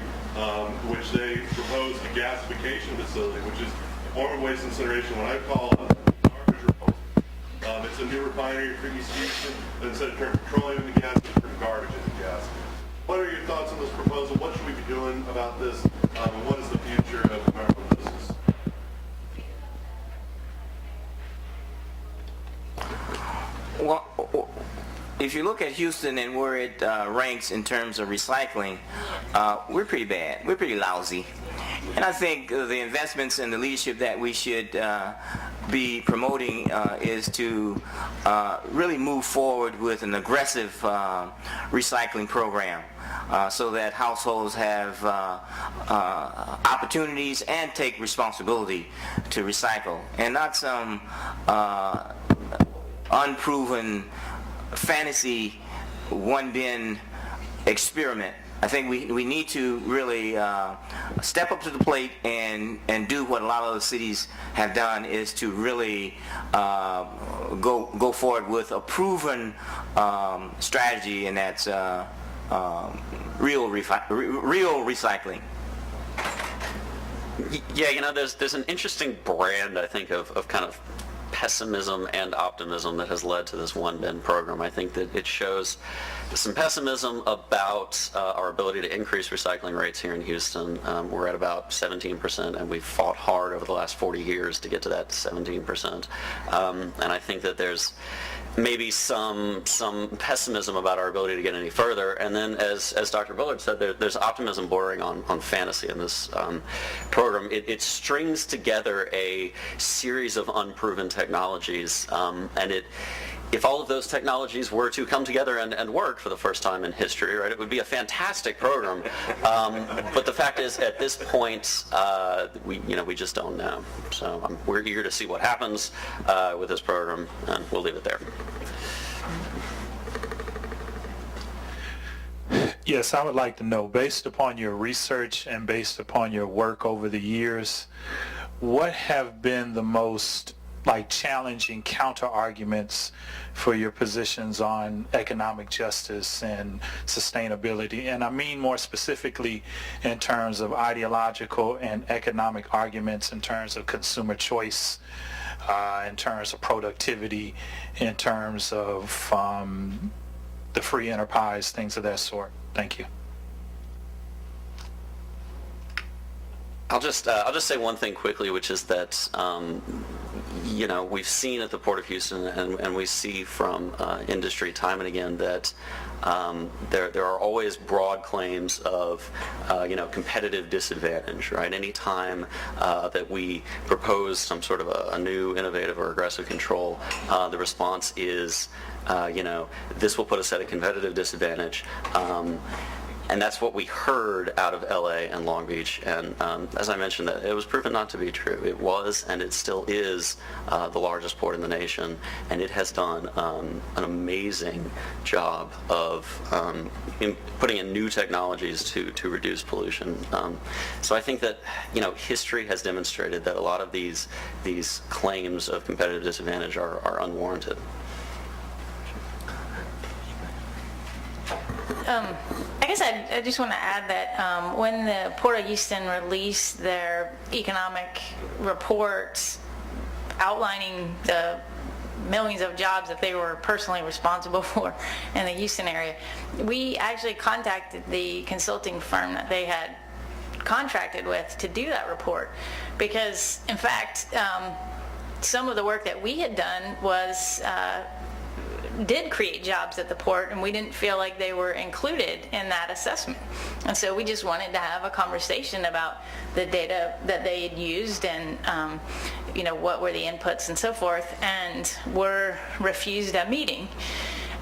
Speaker 5: which they propose a gasification facility, which is a form of waste incineration, what I call a garbage removal. It's a new refinery for East Houston, but instead of turning petroleum into gas, it's turning garbage into gas. What are your thoughts on this proposal? What should we be doing about this? What is the future of environmental business?
Speaker 2: Well, if you look at Houston and where it ranks in terms of recycling, we're pretty bad. We're pretty lousy. And I think the investments and the leadership that we should be promoting is to really move forward with an aggressive recycling program so that households have opportunities and take responsibility to recycle, and not some unproven fantasy one bin experiment. I think we need to really step up to the plate and do what a lot of other cities have done, is to really go forward with a proven strategy, and that's real recycling.
Speaker 4: Yeah, there's an interesting brand, I think, of kind of pessimism and optimism that has led to this one bin program. I think that it shows some pessimism about our ability to increase recycling rates here in Houston. We're at about 17%, and we've fought hard over the last 40 years to get to that 17%. And I think that there's maybe some pessimism about our ability to get any further. And then, as Dr. Bullard said, there's optimism bordering on fantasy in this program. It strings together a series of unproven technologies, and if all of those technologies were to come together and work for the first time in history, right, it would be a fantastic program. But the fact is, at this point, we just don't know. So we're eager to see what happens with this program, and we'll leave it there.
Speaker 6: Yes, I would like to know, based upon your research and based upon your work over the years, what have been the most challenging counter arguments for your positions on economic justice and sustainability? And I mean more specifically in terms of ideological and economic arguments, in terms of consumer choice, in terms of productivity, in terms of the free enterprise, things of that sort. Thank you.
Speaker 4: I'll just say one thing quickly, which is that we've seen at the Port of Houston, and we see from industry time and again that there are always broad claims of competitive disadvantage, right? Anytime that we propose some sort of a new, innovative, or aggressive control, the response is this will put us at a competitive disadvantage. And that's what we heard out of LA and Long Beach. And as I mentioned, that it was proven not to be true. It was, and it still is, the largest port in the nation. And it has done an amazing job of putting in new technologies to reduce pollution. So I think that, history has demonstrated that a lot of these claims of competitive disadvantage are unwarranted.
Speaker 3: I guess I just want to add that when the Port of Houston released their economic reports outlining the millions of jobs that they were personally responsible for in the Houston area, we actually contacted the consulting firm that they had contracted with to do that report, because in fact some of the work that we had done was did create jobs at the port, and we didn't feel like they were included in that assessment. And so we just wanted to have a conversation about the data that they had used and what were the inputs and so forth, and were refused a meeting.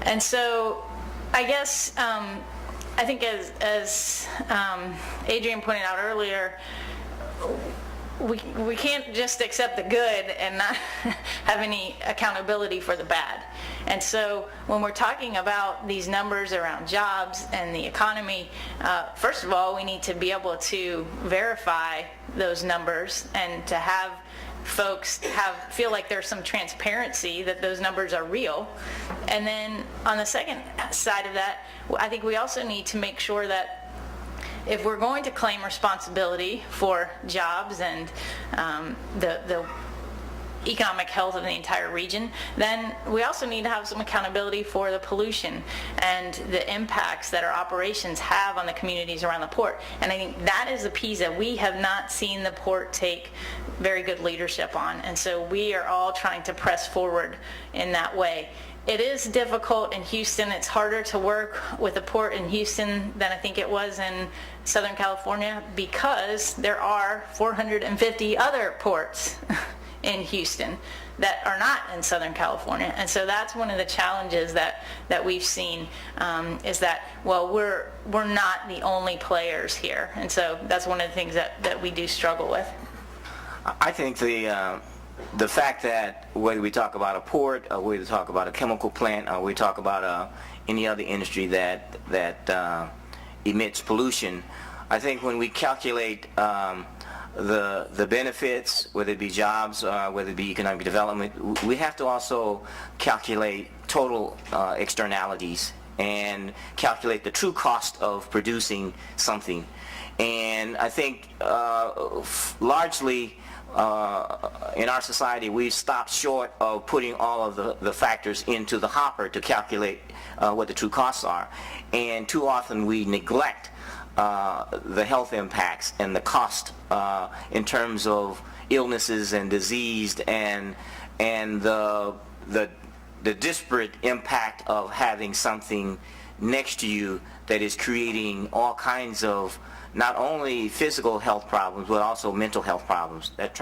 Speaker 3: And so I guess I think as Adrian pointed out earlier, we can't just accept the good and not have any accountability for the bad. And so when we're talking about these numbers around jobs and the economy, first of all, we need to be able to verify those numbers and to have folks feel like there's some transparency that those numbers are real. And then on the second side of that, I think we also need to make sure that if we're going to claim responsibility for jobs and the economic health of the entire region, then we also need to have some accountability for the pollution and the impacts that our operations have on the communities around the port. And I think that is the piece that we have not seen the port take very good leadership on. And so we are all trying to press forward in that way. It is difficult in Houston. It's harder to work with a port in Houston than I think it was in Southern California, because there are 450 other ports in Houston that are not in Southern California. And so that's one of the challenges that we've seen, is that, well, we're not the only players here. And so that's one of the things that we do struggle with.
Speaker 2: I think the fact that whether we talk about a port, or whether we talk about a chemical plant, or we talk about any other industry that emits pollution, I think when we calculate the benefits, whether it be jobs, whether it be economic development, we have to also calculate total externalities and calculate the true cost of producing something. And I think largely in our society, we've stopped short of putting all of the factors into the hopper to calculate what the true costs are. And too often we neglect the health impacts and the cost in terms of illnesses and disease and the disparate impact of having something next to you that is creating all kinds of not only physical health problems, but also mental health problems that's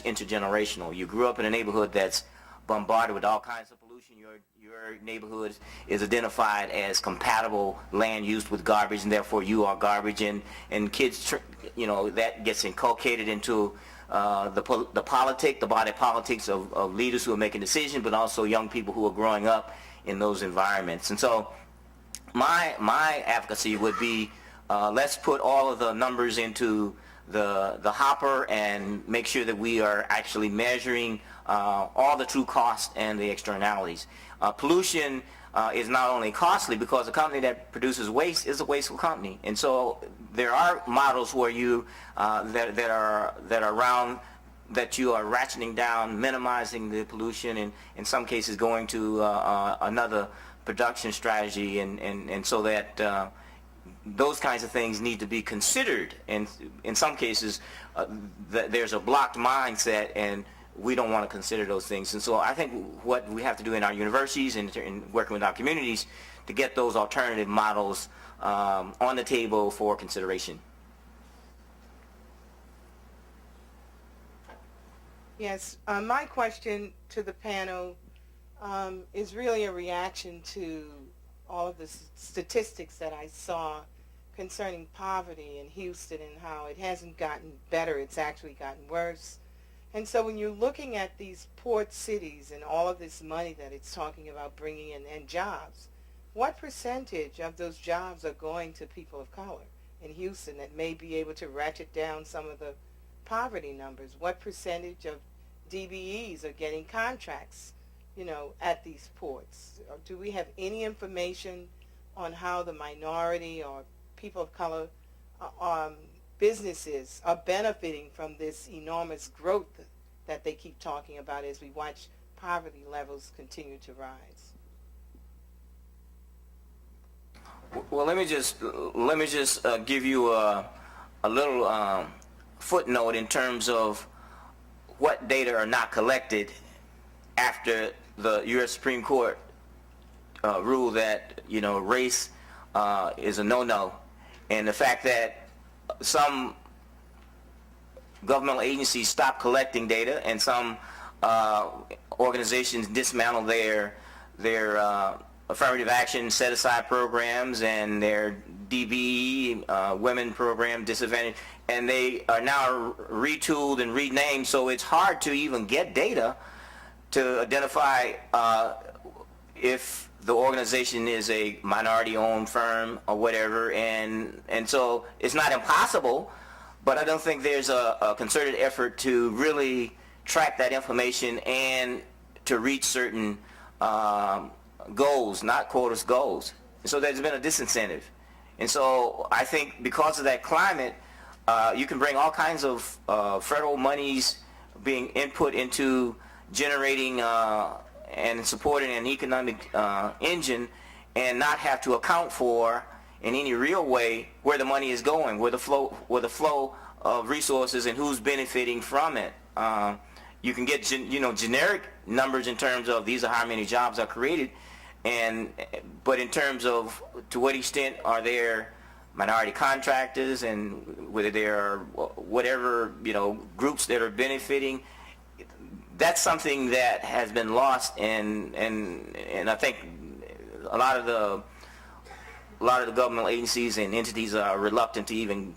Speaker 2: intergenerational. You grew up in a neighborhood that's bombarded with all kinds of pollution. Your neighborhood is identified as compatible land used with garbage, and therefore you are garbage, and kids, that gets inculcated into the body politics of leaders who are making decisions, but also young people who are growing up in those environments. And so my advocacy would be, let's put all of the numbers into the hopper and make sure that we are actually measuring all the true costs and the externalities. Pollution is not only costly because a company that produces waste is a wasteful company, and so there are models where you that are around that you are ratcheting down, minimizing the pollution, and in some cases going to another production strategy, and so that those kinds of things need to be considered. And in some cases, there's a blocked mindset, and we don't want to consider those things. And so I think what we have to do in our universities and working with our communities to get those alternative models on the table for consideration.
Speaker 7: Yes, my question to the panel is really a reaction to all of the statistics that I saw concerning poverty in Houston and how it hasn't gotten better, it's actually gotten worse. And so when you're looking at these port cities and all of this money that it's talking about bringing in and jobs, what percentage of those jobs are going to people of color in Houston that may be able to ratchet down some of the poverty numbers? What percentage of DBEs are getting contracts, at these ports? Or do we have any information on how the minority or people of color businesses are benefiting from this enormous growth that they keep talking about as we watch poverty levels continue to rise?
Speaker 2: Well, let me just give you a little footnote in terms of what data are not collected after the U.S. Supreme Court ruled that, race is a no-no, and the fact that some governmental agencies stop collecting data and some organizations dismantle their affirmative action set-aside programs and their DBE, women program, disadvantage, and they are now retooled and renamed, so it's hard to even get data to identify if the organization is a minority-owned firm or whatever, and so it's not impossible, but I don't think there's a concerted effort to really track that information and to reach certain goals, not quotas, goals. And so there's been a disincentive. And so I think because of that climate, you can bring all kinds of federal monies being input into generating and supporting an economic engine and not have to account for in any real way where the money is going, where the flow of resources and who's benefiting from it. You can get generic numbers in terms of these are how many jobs are created, but in terms of to what extent are there minority contractors and whether there are whatever groups that are benefiting, that's something that has been lost, and I think a lot of the governmental agencies and entities are reluctant to even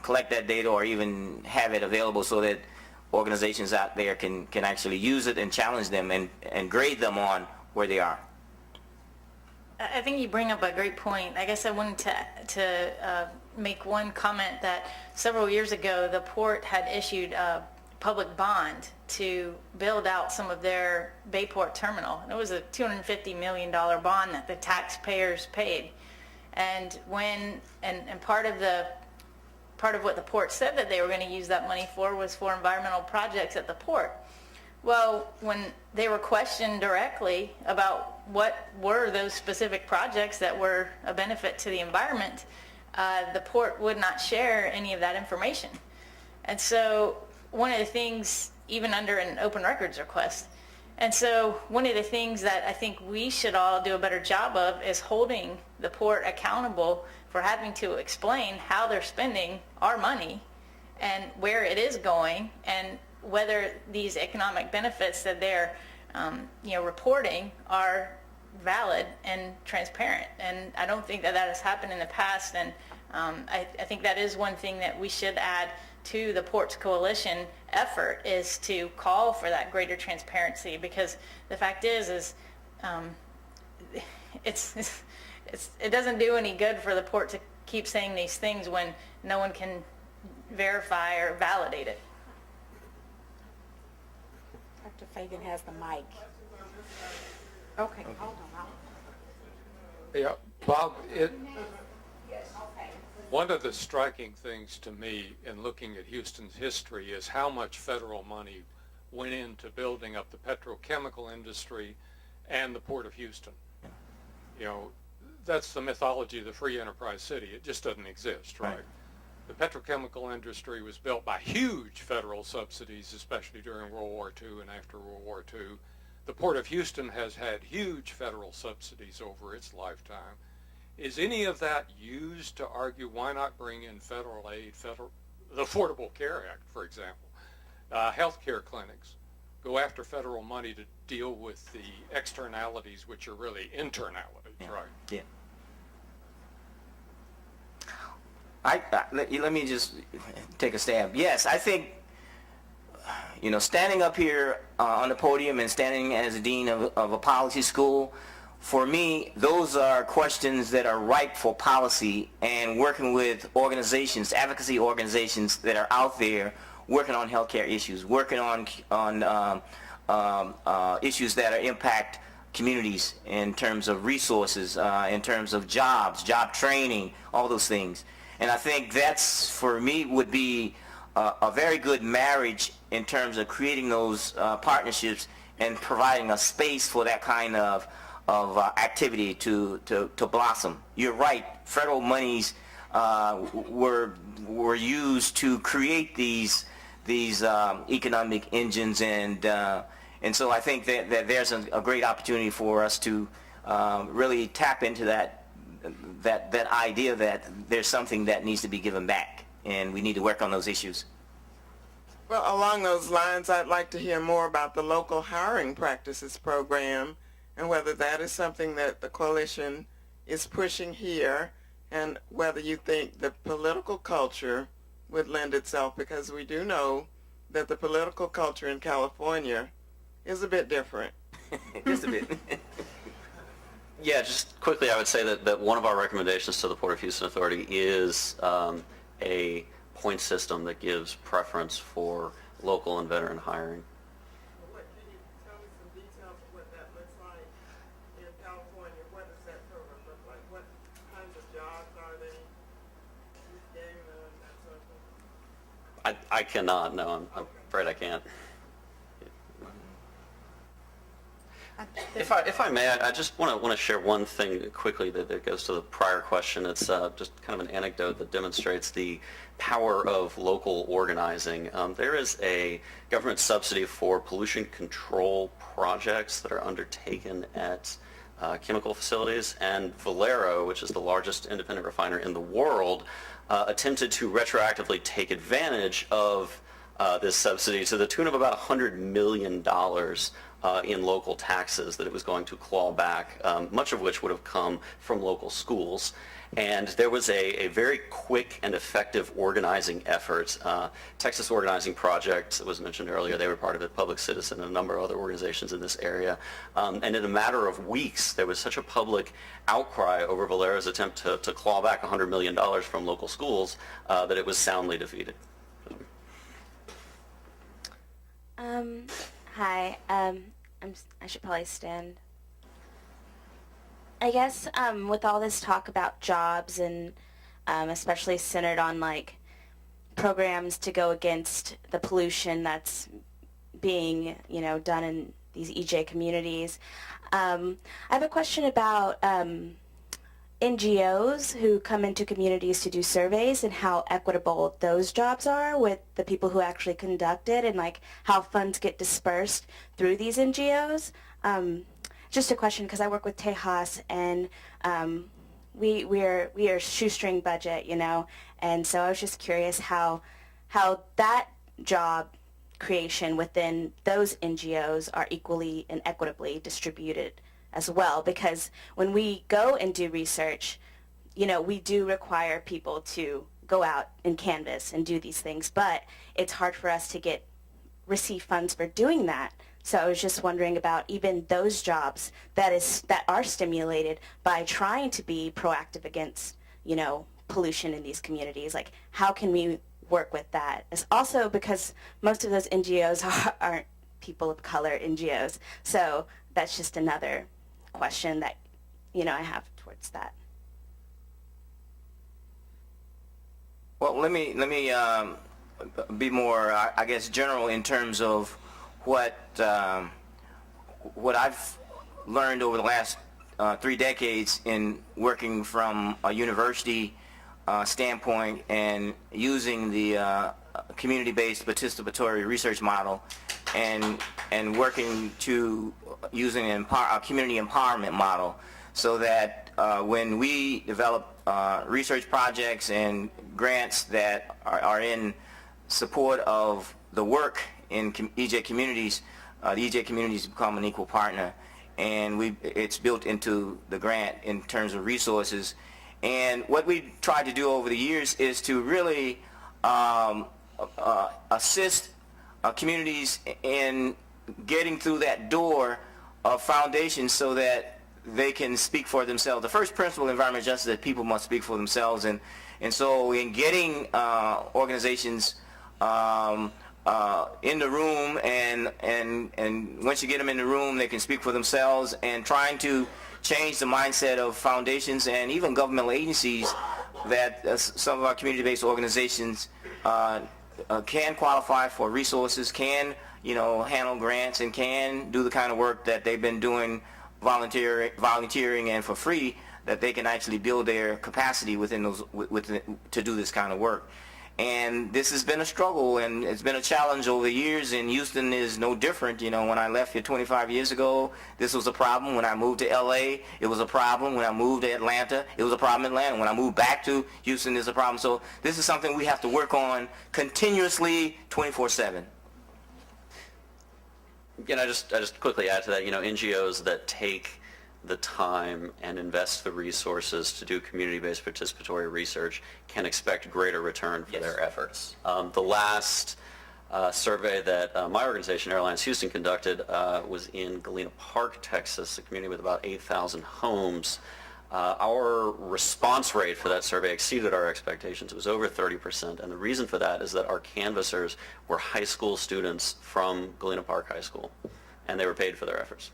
Speaker 2: collect that data or even have it available so that organizations out there can actually use it and challenge them and grade them on where they are.
Speaker 3: I think you bring up a great point. I guess I wanted to make one comment that several years ago the port had issued a public bond to build out some of their Bayport terminal. And it was a $250 million bond that the taxpayers paid. And part of what the port said that they were going to use that money for was for environmental projects at the port. Well, when they were questioned directly about what were those specific projects that were a benefit to the environment, the port would not share any of that information. And so one of the things, even under an open records request, and so one of the things that I think we should all do a better job of is holding the port accountable for having to explain how they're spending our money and where it is going and whether these economic benefits that they're reporting are valid and transparent. And I don't think that has happened in the past, and I think that is one thing that we should add to the Ports Coalition effort, is to call for that greater transparency, because the fact is it doesn't do any good for the port to keep saying these things when no one can verify or validate it.
Speaker 8: Dr. Fagan has the mic. Okay, hold on.
Speaker 9: Yeah, Bob, one of the striking things to me in looking at Houston's history is how much federal money went into building up the petrochemical industry and the Port of Houston. That's the mythology of the free enterprise city. It just doesn't exist, right? The petrochemical industry was built by huge federal subsidies, especially during World War II and after World War II. The Port of Houston has had huge federal subsidies over its lifetime. Is any of that used to argue why not bring in federal aid, the Affordable Care Act, for example, health care clinics, go after federal money to deal with the externalities, which are really internalities, right?
Speaker 2: Yeah. Let me just take a stab. Yes, I think, standing up here on the podium and standing as a dean of a policy school, for me, those are questions that are ripe for policy, and working with organizations, advocacy organizations that are out there working on healthcare issues, working on issues that impact communities in terms of resources, in terms of jobs, job training, all those things. And I think that's, for me, would be a very good marriage in terms of creating those partnerships and providing a space for that kind of activity to blossom. You're right. Federal monies were used to create these economic engines, and And so I think that there's a great opportunity for us to really tap into that idea that there's something that needs to be given back, and we need to work on those issues.
Speaker 10: Well, along those lines, I'd like to hear more about the local hiring practices program and whether that is something that the coalition is pushing here, and whether you think the political culture would lend itself, because we do know that the political culture in California is a bit different.
Speaker 2: Just a bit.
Speaker 4: Yeah, just quickly, I would say that one of our recommendations to the Port of Houston Authority is a point system that gives preference for local and veteran hiring.
Speaker 10: Can you tell me some details of what that looks like in California? What does that program look like? What kinds of jobs are they? Who's getting them, that sort of thing?
Speaker 4: I cannot, no, I'm afraid I can't. If I may, I just want to share one thing quickly that goes to the prior question. It's just kind of an anecdote that demonstrates the power of local organizing. There is a government subsidy for pollution control projects that are undertaken at chemical facilities, and Valero, which is the largest independent refiner in the world, attempted to retroactively take advantage of this subsidy to the tune of about $100 million in local taxes that it was going to claw back, much of which would have come from local schools. And there was a very quick and effective organizing effort. Texas Organizing Project was mentioned earlier. They were part of it, Public Citizen, and a number of other organizations in this area. And in a matter of weeks, there was such a public outcry over Valero's attempt to claw back $100 million from local schools that it was soundly defeated.
Speaker 11: Hi. I should probably stand. I guess with all this talk about jobs and especially centered on like programs to go against the pollution that's being done in these EJ communities, I have a question about NGOs who come into communities to do surveys and how equitable those jobs are with the people who actually conduct it, and like how funds get dispersed through these NGOs. Just a question, because I work with Tejas, and we are shoestring budget, and so I was just curious how that job creation within those NGOs are equally and equitably distributed as well, because when we go and do research, we do require people to go out and canvass and do these things, but it's hard for us to receive funds for doing that. So I was just wondering about even those jobs that are stimulated by trying to be proactive against, pollution in these communities. Like, how can we work with that? It's also because most of those NGOs aren't people of color NGOs. So that's just another question that I have towards that.
Speaker 2: Well, let me be more, I guess, general in terms of what I've learned over the last 3 decades in working from a university standpoint and using the community-based participatory research model and working to using a community empowerment model, so that when we develop research projects and grants that are in support of the work in EJ communities, the EJ communities become an equal partner, and it's built into the grant in terms of resources. And what we tried to do over the years is to really assist communities in getting through that door of foundations so that they can speak for themselves. The first principle of environmental justice is that people must speak for themselves, and so in getting organizations in the room, and once you get them in the room, they can speak for themselves, and trying to change the mindset of foundations and even governmental agencies that some of our community-based organizations can qualify for resources, can handle grants, and can do the kind of work that they've been doing volunteering and for free, that they can actually build their capacity within those to do this kind of work. And this has been a struggle, and it's been a challenge over the years, and Houston is no different. You know, when I left here 25 years ago, this was a problem. When I moved to LA, it was a problem. When I moved to Atlanta, it was a problem in Atlanta. When I moved back to Houston, it's a problem. So this is something we have to work on continuously, 24/7.
Speaker 4: I just quickly add to that, NGOs that take the time and invest the resources to do community-based participatory research can expect greater return for their efforts. The last survey that my organization, Airlines Houston, conducted was in Galena Park, Texas, a community with about 8,000 homes. Our response rate for that survey exceeded our expectations. It was over 30%, and the reason for that is that our canvassers were high school students from Galena Park High School, and they were paid for their efforts.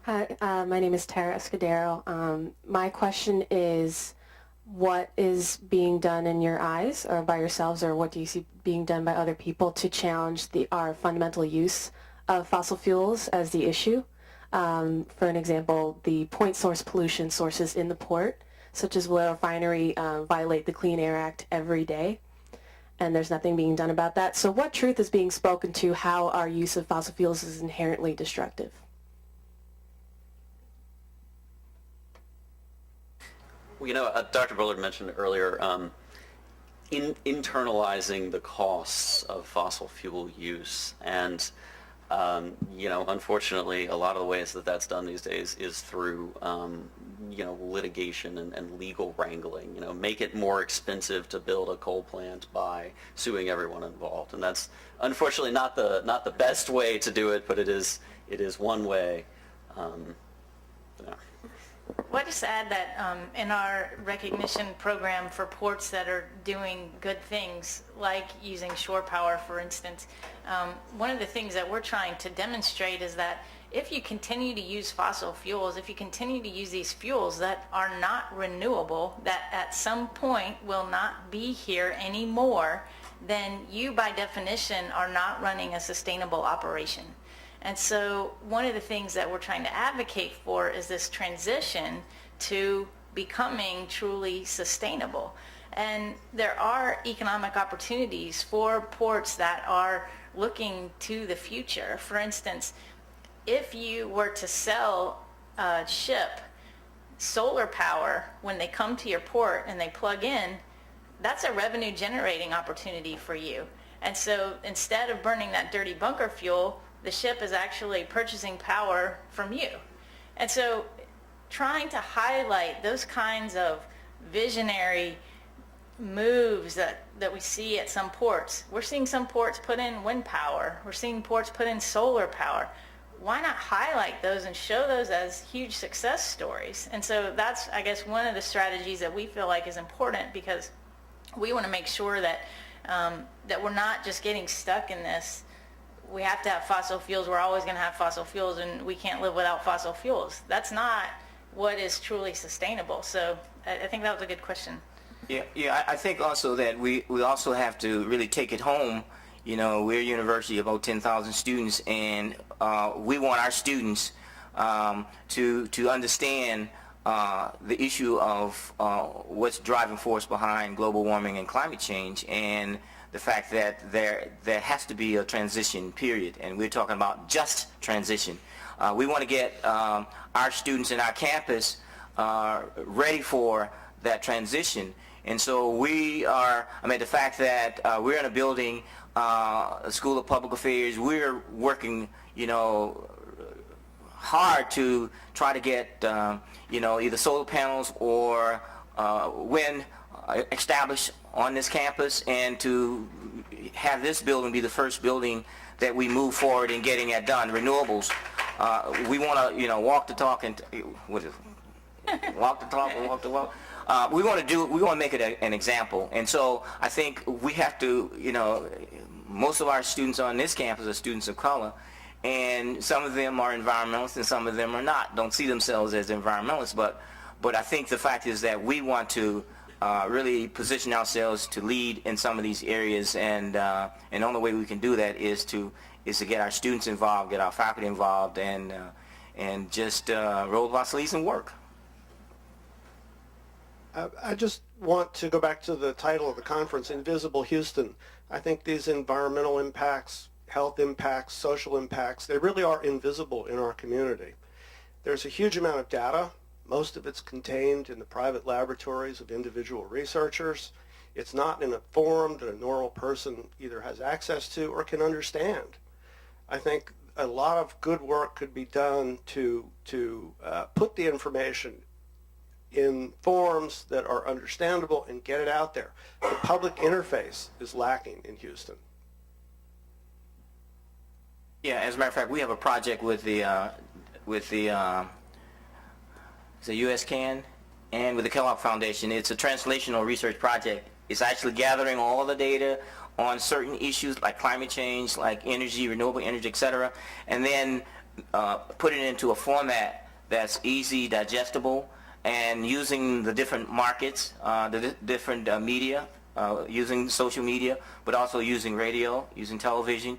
Speaker 12: Hi, my name is Tara Escudero. My question is, what is being done in your eyes or by yourselves, or what do you see being done by other people to challenge our fundamental use of fossil fuels as the issue? For an example, the point source pollution sources in the port, such as Valero Refinery, violate the Clean Air Act every day, and there's nothing being done about that. So what truth is being spoken to how our use of fossil fuels is inherently destructive?
Speaker 4: Well, Dr. Bullard mentioned earlier internalizing the costs of fossil fuel use, and unfortunately, a lot of the ways that that's done these days is through litigation and legal wrangling. Make it more expensive to build a coal plant by suing everyone involved, and that's unfortunately not the best way to do it, but it is one way.
Speaker 3: Well, I just add that in our recognition program for ports that are doing good things, like using shore power, for instance, one of the things that we're trying to demonstrate is that if you continue to use fossil fuels, if you continue to use these fuels that are not renewable, that at some point will not be here anymore, then you by definition are not running a sustainable operation. And so one of the things that we're trying to advocate for is this transition to becoming truly sustainable. And there are economic opportunities for ports that are looking to the future. For instance, if you were to sell a ship solar power when they come to your port and they plug in, that's a revenue generating opportunity for you. And so instead of burning that dirty bunker fuel, the ship is actually purchasing power from you. And so trying to highlight those kinds of visionary moves that we see at some ports. We're seeing some ports put in wind power. We're seeing ports put in solar power. Why not highlight those and show those as huge success stories? And so that's, I guess, one of the strategies that we feel like is important, because we want to make sure that that we're not just getting stuck in this. We have to have fossil fuels. We're always going to have fossil fuels, and we can't live without fossil fuels. That's not what is truly sustainable. So I think that was a good question.
Speaker 2: Yeah. I think also that we also have to really take it home. We're a university of about 10,000 students, and we want our students to understand the issue of what's driving force behind global warming and climate change, and the fact that there has to be a transition period, and we're talking about just transition. We want to get our students in our campus ready for that transition. And so the fact that we're in a building, a School of Public Affairs, we're working, hard to try to get, either solar panels or wind established on this campus, and to have this building be the first building that we move forward in getting that done. Renewables. We want to, walk the talk and what is it? Walk the talk and walk the walk. We want to make it an example. And so I think we have to, most of our students on this campus are students of color, and some of them are environmentalists and some of them are not, don't see themselves as environmentalists, but I think the fact is that we want to really position ourselves to lead in some of these areas, and the only way we can do that is to get our students involved, get our faculty involved, and just roll up our sleeves and work.
Speaker 13: I just want to go back to the title of the conference, Invisible Houston. I think these environmental impacts, health impacts, social impacts, they really are invisible in our community. There's a huge amount of data. Most of it's contained in the private laboratories of individual researchers. It's not in a forum that a normal person either has access to or can understand. I think a lot of good work could be done to put the information in forms that are understandable and get it out there. The public interface is lacking in Houston.
Speaker 2: Yeah, as a matter of fact, we have a project with the USCAN and with the Kellogg Foundation. It's a translational research project. It's actually gathering all the data on certain issues like climate change, like energy, renewable energy, etc., and then putting it into a format that's easy, digestible, and using the different markets, the different media, using social media, but also using radio, using television,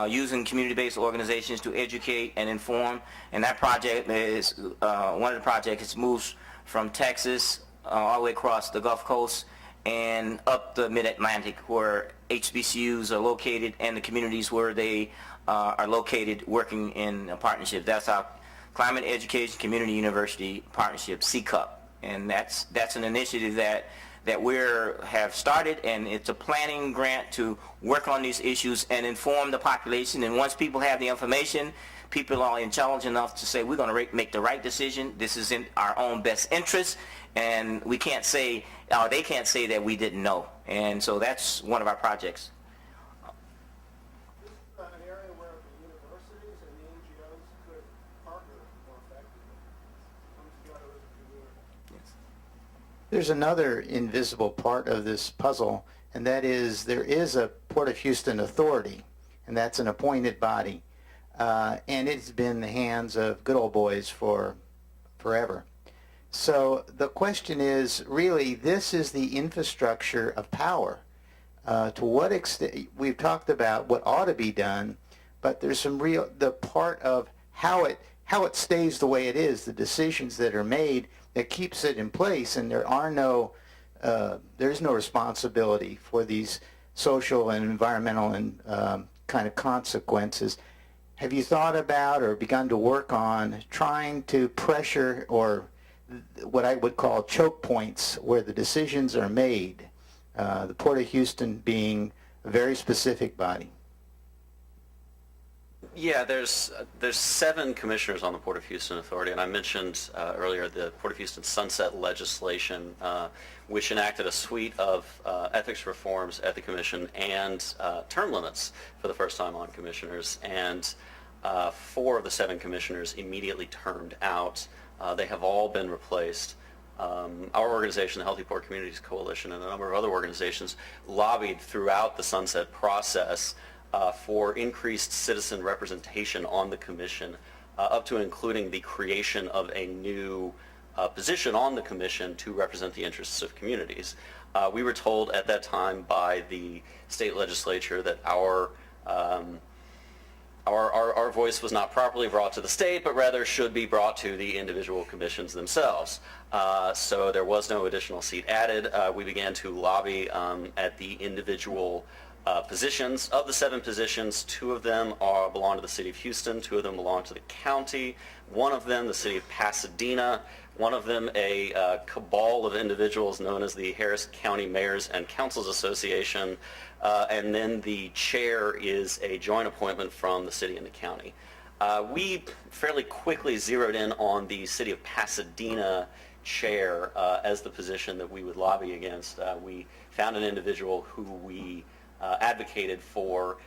Speaker 2: using community-based organizations to educate and inform. And that project is one of the projects. It moves from Texas all the way across the Gulf Coast and up the mid-Atlantic, where HBCUs are located and the communities where they are located working in a partnership. That's our Climate Education Community University Partnership, CCUP. And that's an initiative that we have started, and it's a planning grant to work on these issues and inform the population. And once people have the information, people are intelligent enough to say, we're going to make the right decision. This is in our own best interest, and we can't say, they can't say that we didn't know. And so that's one of our projects.
Speaker 13: This is an area where the universities and the NGOs could partner more effectively, come together as a community.
Speaker 14: There's another invisible part of this puzzle, and that is there is a Port of Houston Authority, and that's an appointed body. And it's been in the hands of good old boys for forever. So the question is, really, this is the infrastructure of power. To what extent, we've talked about what ought to be done, but there's the part of how it stays the way it is, the decisions that are made that keeps it in place, and there's no responsibility for these social and environmental and kind of consequences. Have you thought about or begun to work on trying to pressure or what I would call choke points where the decisions are made, the Port of Houston being a very specific body?
Speaker 4: Yeah, there's 7 commissioners on the Port of Houston Authority, and I mentioned earlier the Port of Houston sunset legislation, which enacted a suite of ethics reforms at the commission and term limits for the first time on commissioners. And 4 of the 7 commissioners immediately termed out. They have all been replaced. Our organization, the Healthy Port Communities Coalition, and a number of other organizations lobbied throughout the sunset process for increased citizen representation on the commission, up to and including the creation of a new position on the commission to represent the interests of communities. We were told at that time by the state legislature that our voice was not properly brought to the state, but rather should be brought to the individual commissions themselves. So there was no additional seat added. We began to lobby at the individual positions. Of the 7 positions, 2 of them belong to the city of Houston, 2 of them belong to the county, 1 of them the city of Pasadena, 1 of them a cabal of individuals known as the Harris County Mayors and Councils Association, and then the chair is a joint appointment from the city and the county. We fairly quickly zeroed in on the city of Pasadena chair as the position that we would lobby against. We found an individual who we advocated for,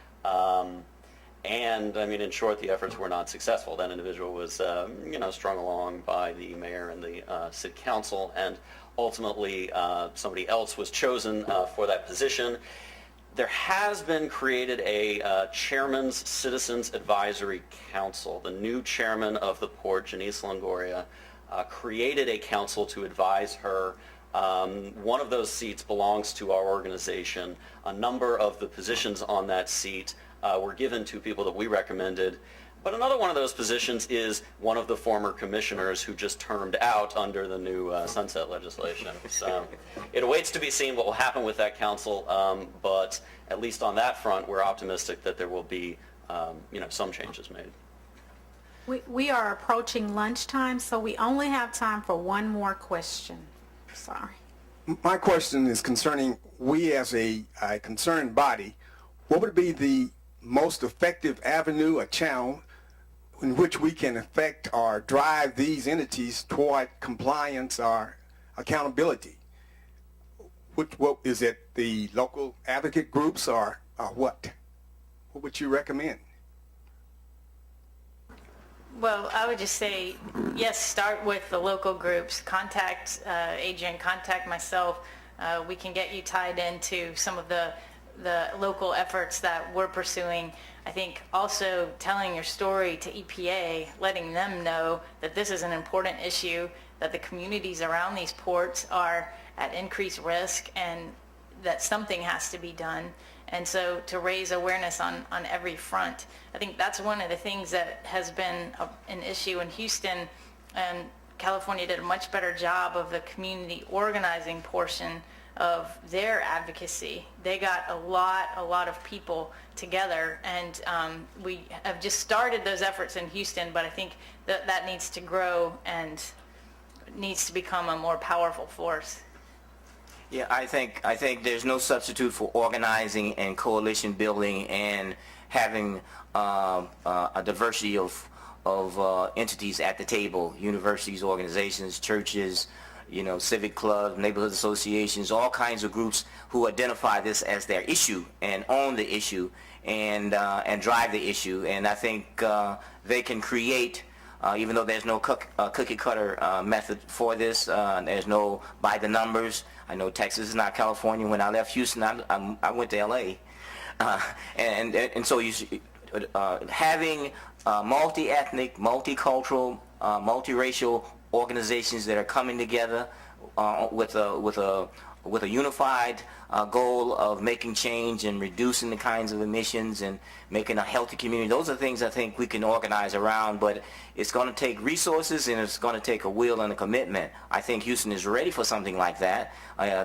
Speaker 4: and I mean, in short, the efforts were not successful. That individual was, strung along by the mayor and the city council, and ultimately somebody else was chosen for that position. There has been created a Chairman's Citizens Advisory Council. The new chairman of the port, Janice Longoria, created a council to advise her. One of those seats belongs to our organization. A number of the positions on that seat were given to people that we recommended. But another one of those positions is one of the former commissioners who just termed out under the new sunset legislation. So it awaits to be seen what will happen with that council, but at least on that front, we're optimistic that there will be some changes made.
Speaker 1: We are approaching lunchtime, so we only have time for one more question. Sorry.
Speaker 15: My question is concerning we as a concerned body. What would be the most effective avenue or channel in which we can affect or drive these entities toward compliance or accountability? What is it, the local advocate groups or what? What would you recommend?
Speaker 3: Well, I would just say, yes, start with the local groups. Contact Adrian, contact myself. We can get you tied into some of the local efforts that we're pursuing. I think also telling your story to EPA, letting them know that this is an important issue, that the communities around these ports are at increased risk and that something has to be done. And so to raise awareness on every front. I think that's one of the things that has been an issue in Houston, and California did a much better job of the community organizing portion of their advocacy. They got a lot of people together, and we have just started those efforts in Houston, but I think that needs to grow and needs to become a more powerful force.
Speaker 2: Yeah, I think there's no substitute for organizing and coalition building and having a diversity of entities at the table: universities, organizations, churches, civic clubs, neighborhood associations, all kinds of groups who identify this as their issue and own the issue and drive the issue. And I think they can create. Even though there's no cookie cutter method for this, there's no by the numbers. I know Texas is not California. When I left Houston, I went to L.A. And so having multi-ethnic, multicultural, multiracial organizations that are coming together with a unified goal of making change and reducing the kinds of emissions and making a healthy community. Those are things I think we can organize around, but it's going to take resources and it's going to take a will and a commitment. I think Houston is ready for something like that.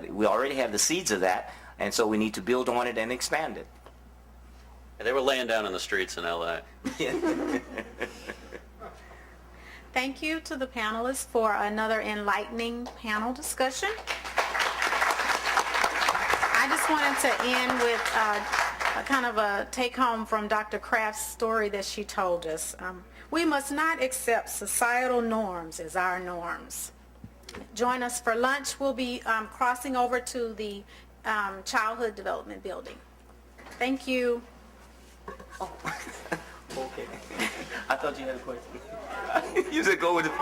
Speaker 2: We already have the seeds of that, and so we need to build on it and expand it.
Speaker 4: They were laying down in the streets in L.A.
Speaker 1: Thank you to the panelists for another enlightening panel discussion. I just wanted to end with a kind of a take-home from Dr. Kraft's story that she told us. We must not accept societal norms as our norms. Join us for lunch. We'll be crossing over to the Childhood Development Building. Thank you.
Speaker 2: Oh. Okay. I thought you had a question. You said go with it.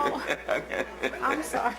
Speaker 1: I'm sorry.